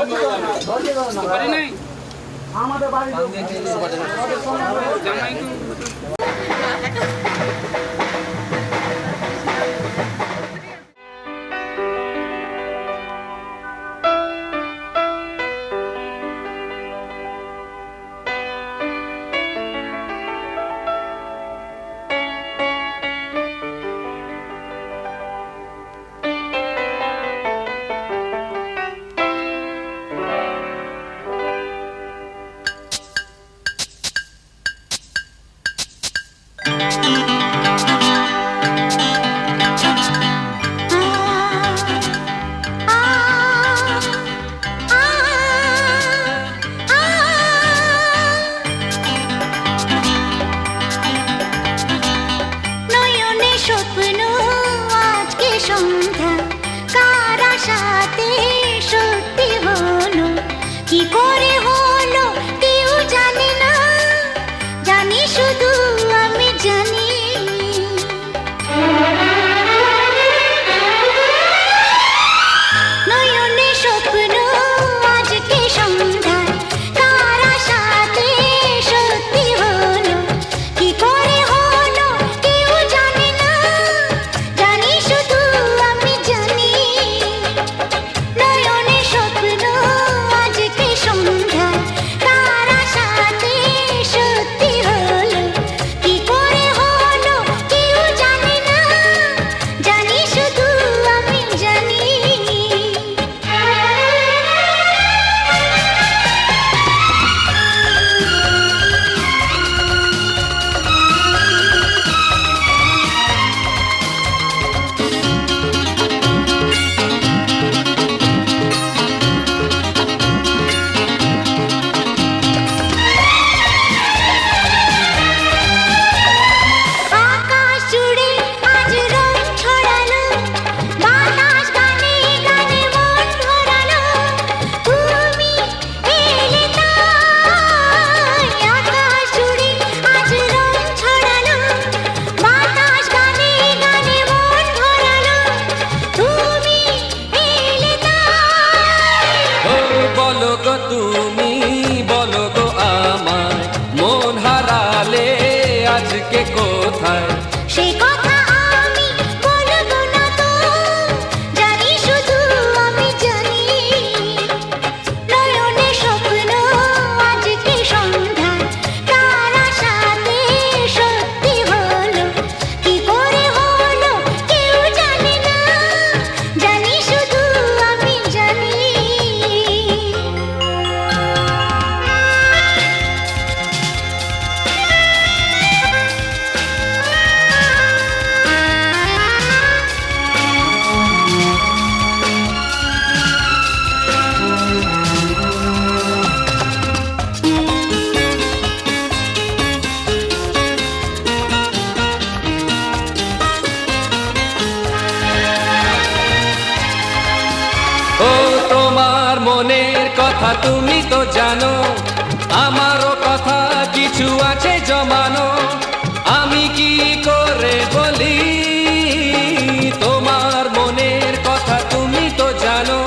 কথা তুমি তো জানো, আমারও কথা কিছু আছে জমানো। আমি কি করে বলি তোমার মনের কথা, তুমি তো জানো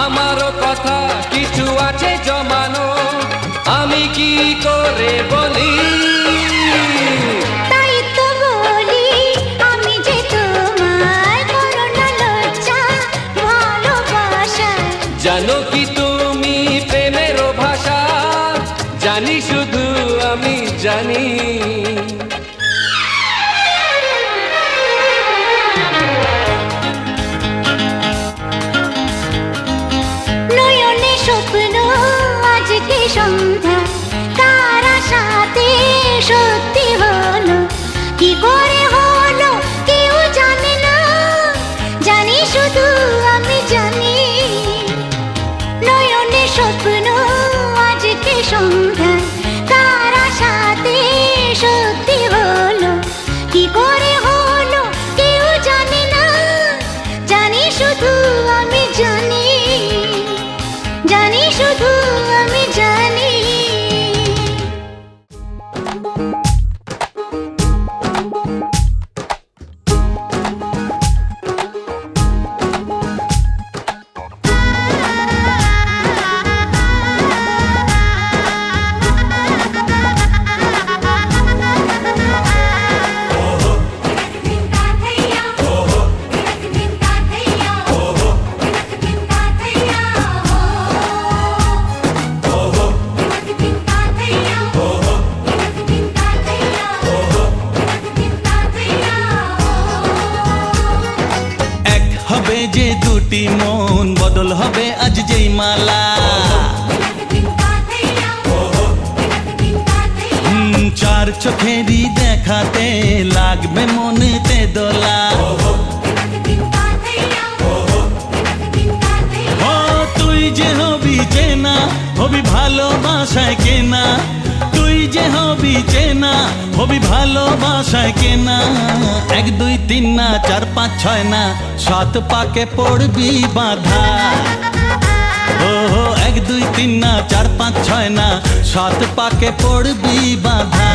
আমারও কথা কিছু আছে জমানো। আমি কি করে বলি, তাই তো বলি আমি যে তোমার করুণা লজ্জা ভালোবাসা। জানো কি তুমি প্রেমেরও ভাষা, জানি শুধু আমি জানি। নয়নে স্বপ্ন আজকে সন্ধ্যা, কার আশাতে সত্যি হলো, কি করে হলো কেউ জানে না, জানি শুধু আমি জানি। নয়নে স্বপ্ন আজকে সন্ধ্যা, কার আশাতে সত্যি হলো, কি করে হলো কেউ জানে না, জানি শুধু আমি জানি, জানি শুধু আমি জানি। এক হবে যে দুটি মন, বদল হবে আজ যেই মালা। চার চোখেরই দেখাতে লাগবে মনেতে দোলা। ও তুই যে হবি চেনা, হবি ভালোবাসায় কেনা, তুই যে হবি চেনা, হবি ভালোবাসায় কেনা। 1 2 3 না 4 5 6 না, 7 পাকে পড়বি বাধা। ও 1 2 3 না 4 5 6 না, 7 পাকে পড়বি বাধা।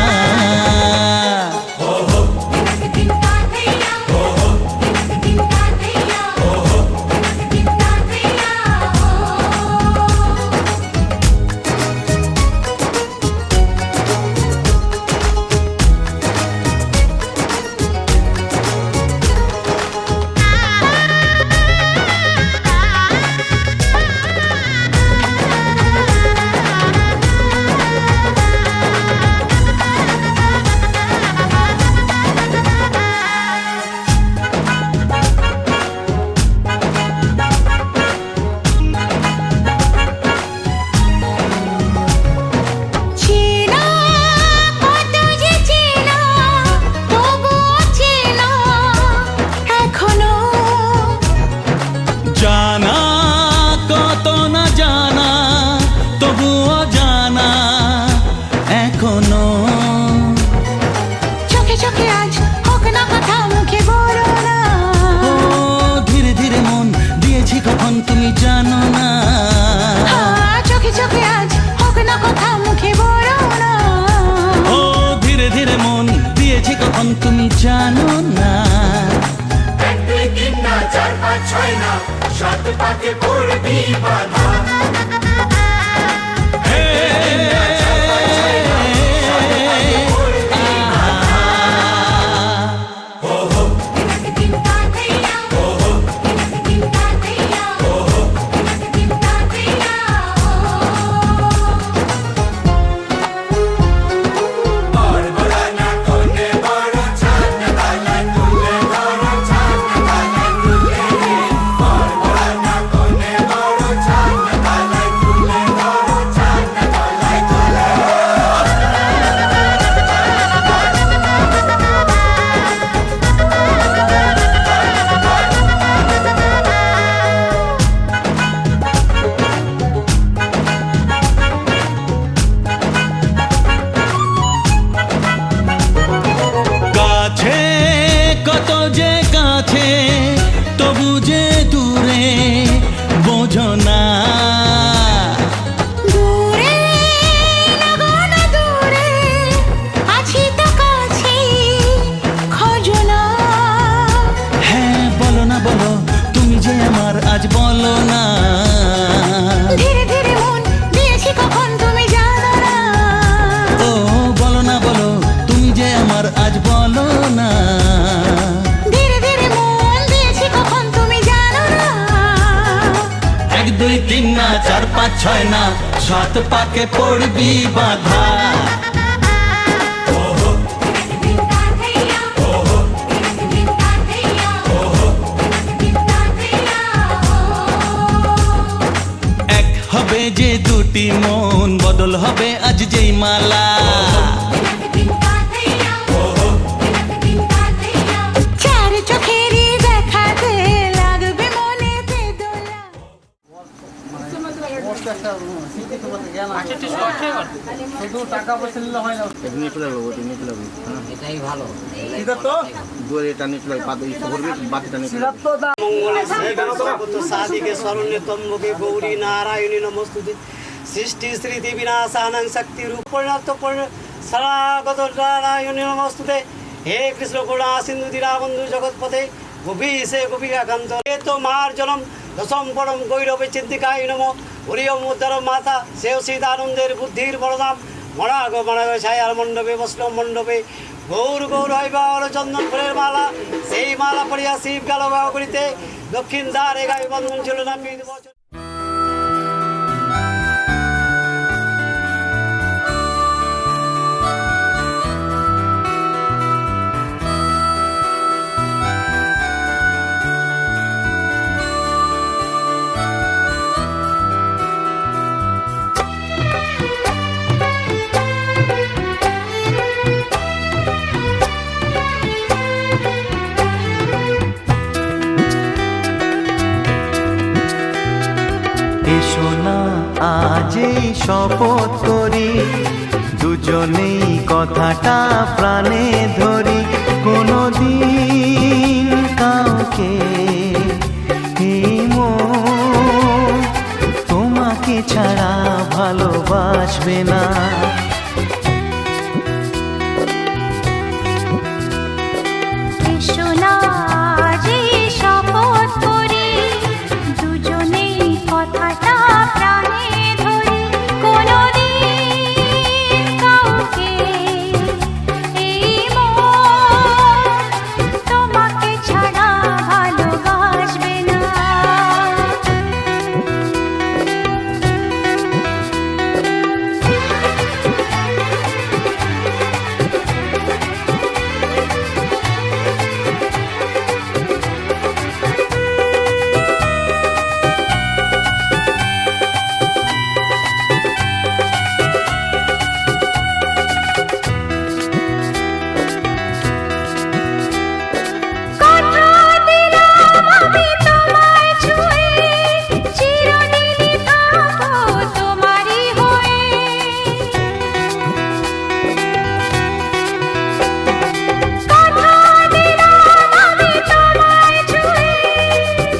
চেনা কত যে চেনা, তবুও চেনা এখনো। জানা কত না জানা, তবুও জানা এখনো। চোখে চোখে আজ হোক না কথা, মুখে বলো না। ও ধীরে ধীরে মন দিয়েছি কখন তুমি জানো না। চোখে চোখে আজ হোক না কথা, মুখে বলো না। ও ধীরে ধীরে মন দিয়েছি কখন তুমি জানো না। 1 2 3 না 4 5 6 না, 7 পাকে পড়বি বাধা। ছয় না সাত পাকে পড়বি বাধা এক হবে যে দুটি মন বদল হবে আজ যেই মালা চার চোখেরই দেখাতে লাগবে মনেতে দোলা শুধু টাকা পয়সা নিলে হয় না। নিয়ে চলে যাবো, নিয়ে চলে যাবো। এটাই ভালো। এটা তো দূরে এটা নিয়ে চলে যাবো, বাতিটা নিয়ে চলে যাবো। সাদিকে স্মরণে তম্বকে গৌরী নারায়ণী নমস্তুতে সৃষ্টি স্মৃতি বিনাশানং শক্তি রূপণাত্ম সনাগত নারায়ণী নমস্তুতে হে কৃষ্ণ করুণা সিন্ধু দীনবন্ধু জগৎপথে গোপীশে গোপীকান্ত হে তোমার জনম দশম পরম গৈরবে চিন্তিকায় নম হরিয়ম উদ্ধর মাতা সেও সীতানন্দের বুদ্ধির বরদাম মনাগ মনাগ ছায়ার মণ্ডপে বৈষ্ণব মণ্ডপে গৌর গৌর হইবার চন্দন ফুলের মালা সেই মালা পড়িয়া শিব গেল করিতে দক্ষিণ দ্বারে গায়ে বন্ধন ছিল না বছর এসো না আজই শপথ করি দুজনেই কথাটা প্রাণে ধরি কোনোদিন কাউকে এই মন তোমাকে ছাড়া ভালোবাসবে না এসো না আজই শপথ করি দুজনেই কথাটা প্রাণে ধরি কোনোদিন কাউকে এই মন তোমাকে ছাড়া ভালোবাসবে না কথা দিলাম আমি তোমায় ছুঁয়ে চিরদিনই থাকবো তোমারই হয়ে কথা দিলাম আমি তোমায় ছুঁয়ে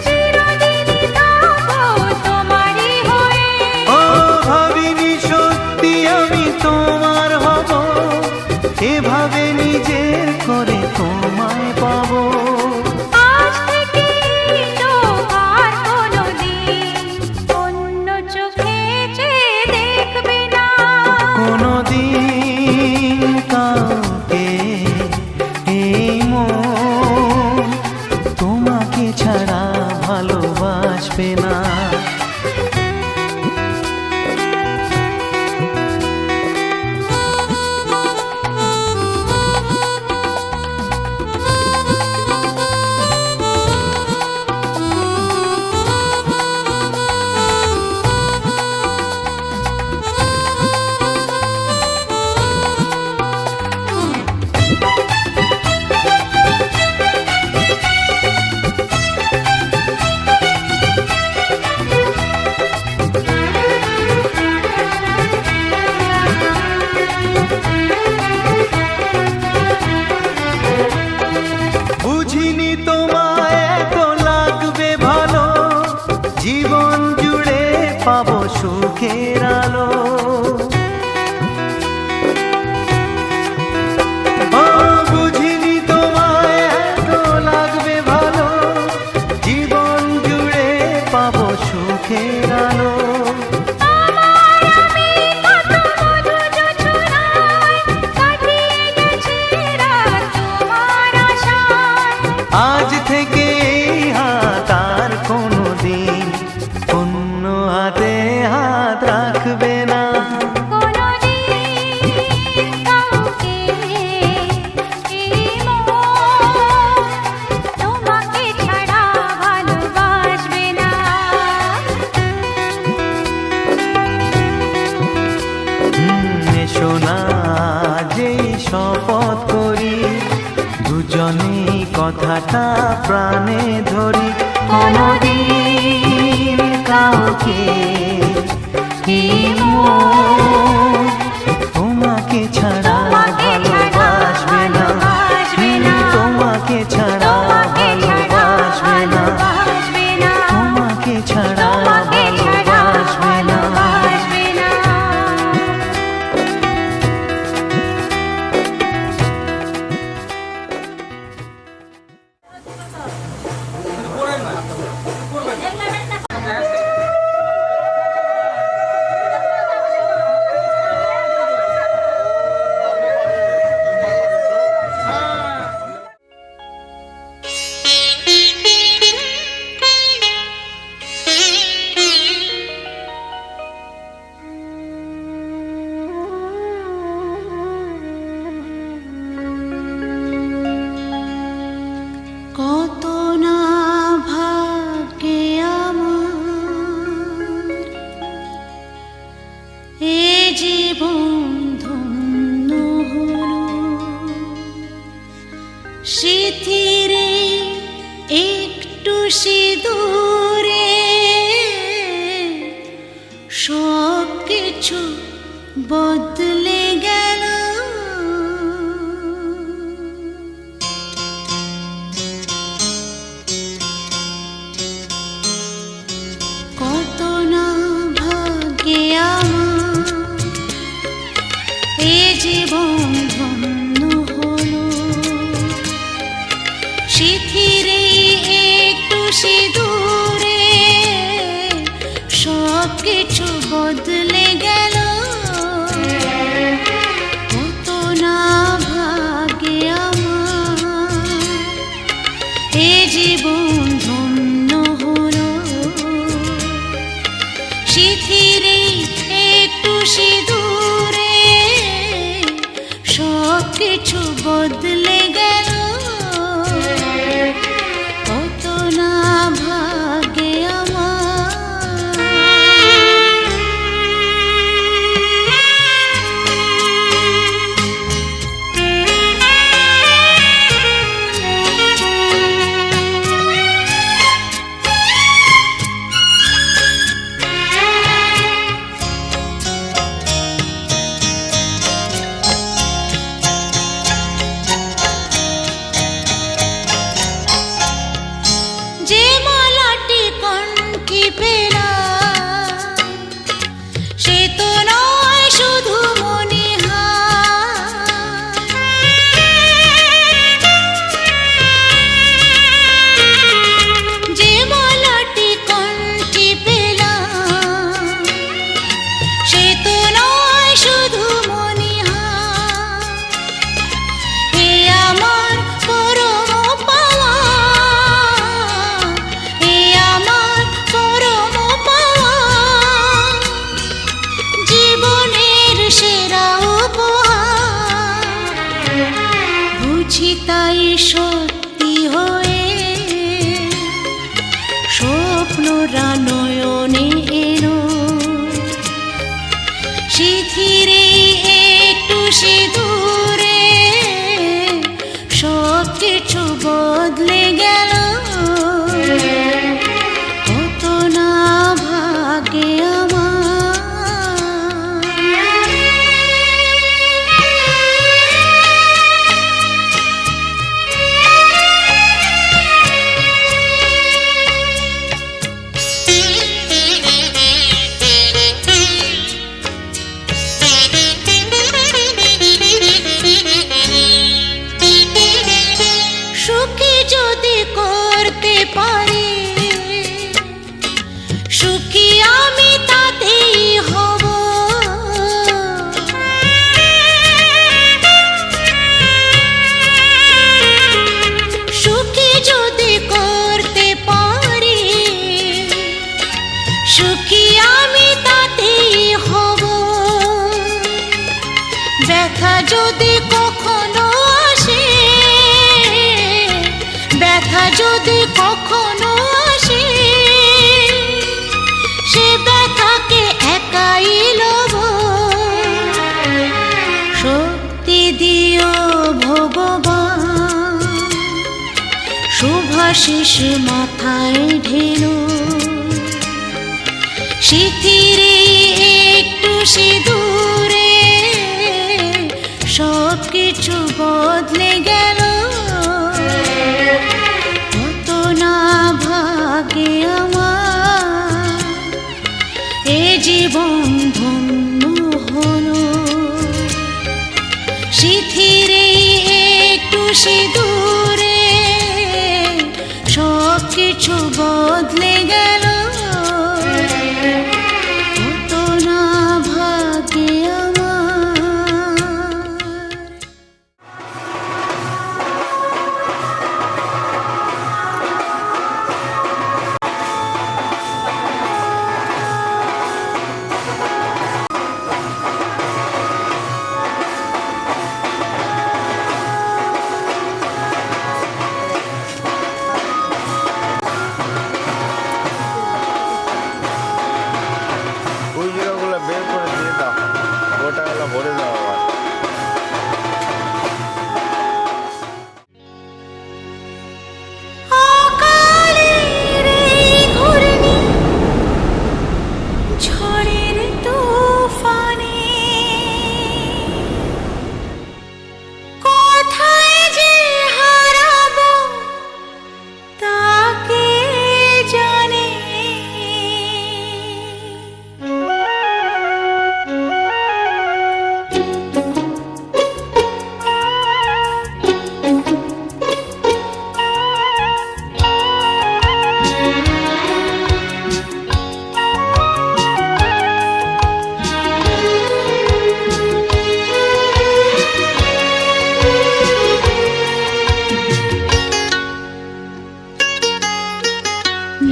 চিরদিনই থাকবো তোমারই হয়ে ও ভাবিনি সত্যি আমি তোমার হব এভাবে নিজের করে তোমায় পাবো আজ থেকে চোখ আর কোনোদিন অন্য চোখে চেয়ে দেখবে না কোনোদিন কাউকে এই মন তোমাকে ছাড়া ভালোবাসবে না কথাটা প্রাণে ধরি কোনদিন কাউকে কি মন তোমাকে ছাড়া ভালোবাসবে না, তোমাকে ছাড়া ভালোবাসবে না, তোমাকে ছাড়া ভালোবাসবে না। কত না ভাগ্যে আমার এ জীবন ধন্য হলো, স্মৃতিরে একটু সিঁদুরে সব কিছু বদলে গেল। কত না ভাগ্যে আমার এ জীবন ধন্য হলো, স্মৃতিরে একটু সিঁদুরে সব কিছু বদলে গেল। কত না ভাগ্যে আমার এ জীবন ধন্য হলো, স্মৃতিরে একটু সিঁদুরে সব কিছু বদলে গেল। কত না ভাগ্যে আমার। যে মালাটি কণ্ঠে পেলাম সে তো নয় শুধু মনিহার। যে মালাটি কণ্ঠে পেলাম সে তো নয় শুধু মনিহার। হে আমার পরম পাওয়া, হে আমার পরম পাওয়া, জীবনের সেরা উপহার। বুঝি তাই সত্যি হয়ে স্বপ্নরা নয়নে এলো, স্মৃতিরে একটু সিঁদুরে সব কিছু বদলে গেল। কত না ভাগ্যে আমার। সুখী যদি করতে পারি, সুখী আমি তাতেই হব। সুখী যদি করতে পারি, সুখী আমি তাতেই হব। ব্যথা যদি কখনো আসে, ব্যথা যদি কখনো আসে, সে ব্যথাকে একাই লব। শক্তি দিও ভগবান, শুভাশিস মাথায় ঢেলো সিঁথিরে একটু সিঁদুরে সব কিছু বদলে গেল কত না ভাগে আমার এ জীবন ধন্য হলো সিঁথিরে একটু সিঁদুরে সব কিছু বদলে গেল কত না ভাগে আমার ওই জায়গাগুলো বের করে দিয়ে দাও, গোটাগুলো ভরে দাও আবার। অকালের এই ঘূর্ণি ঝড়ের তুফানে কোথায় যে হারাবো তাকে জানে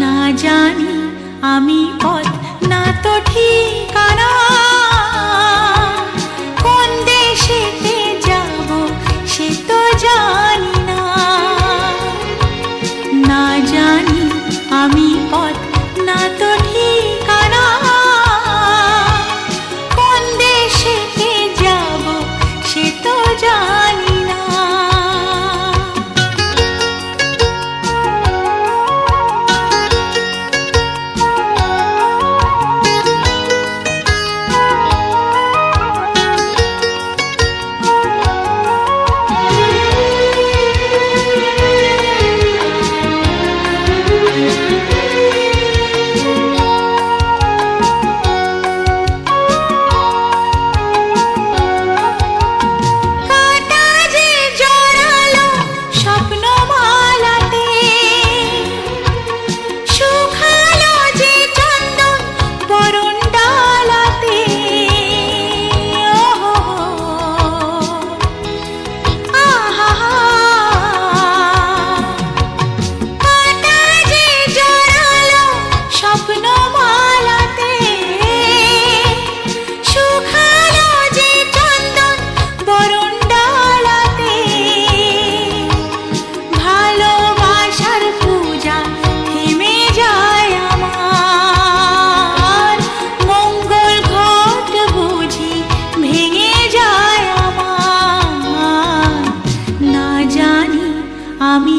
না জানি আমি পথ না তো ঠিকানা কোন দেশেতে যাব সে তো জানি না না জানি আমি পথ না তো ঠিকানা কোন দেশেতে যাব সে তো জানি না কাটা যে জড়ালো স্বপ্নমালাতে শুকালো যে চন্দন বরণ ডালাতে আহা কাটা যে জড়ালো স্বপ্নমালাতে শুকালো যে চন্দন বরণ ডালাতে ভালোবাসার পূজা থেমে যায় আমার মঙ্গল ঘট বুঝি ভেঙে যায় আমার না জানি আমি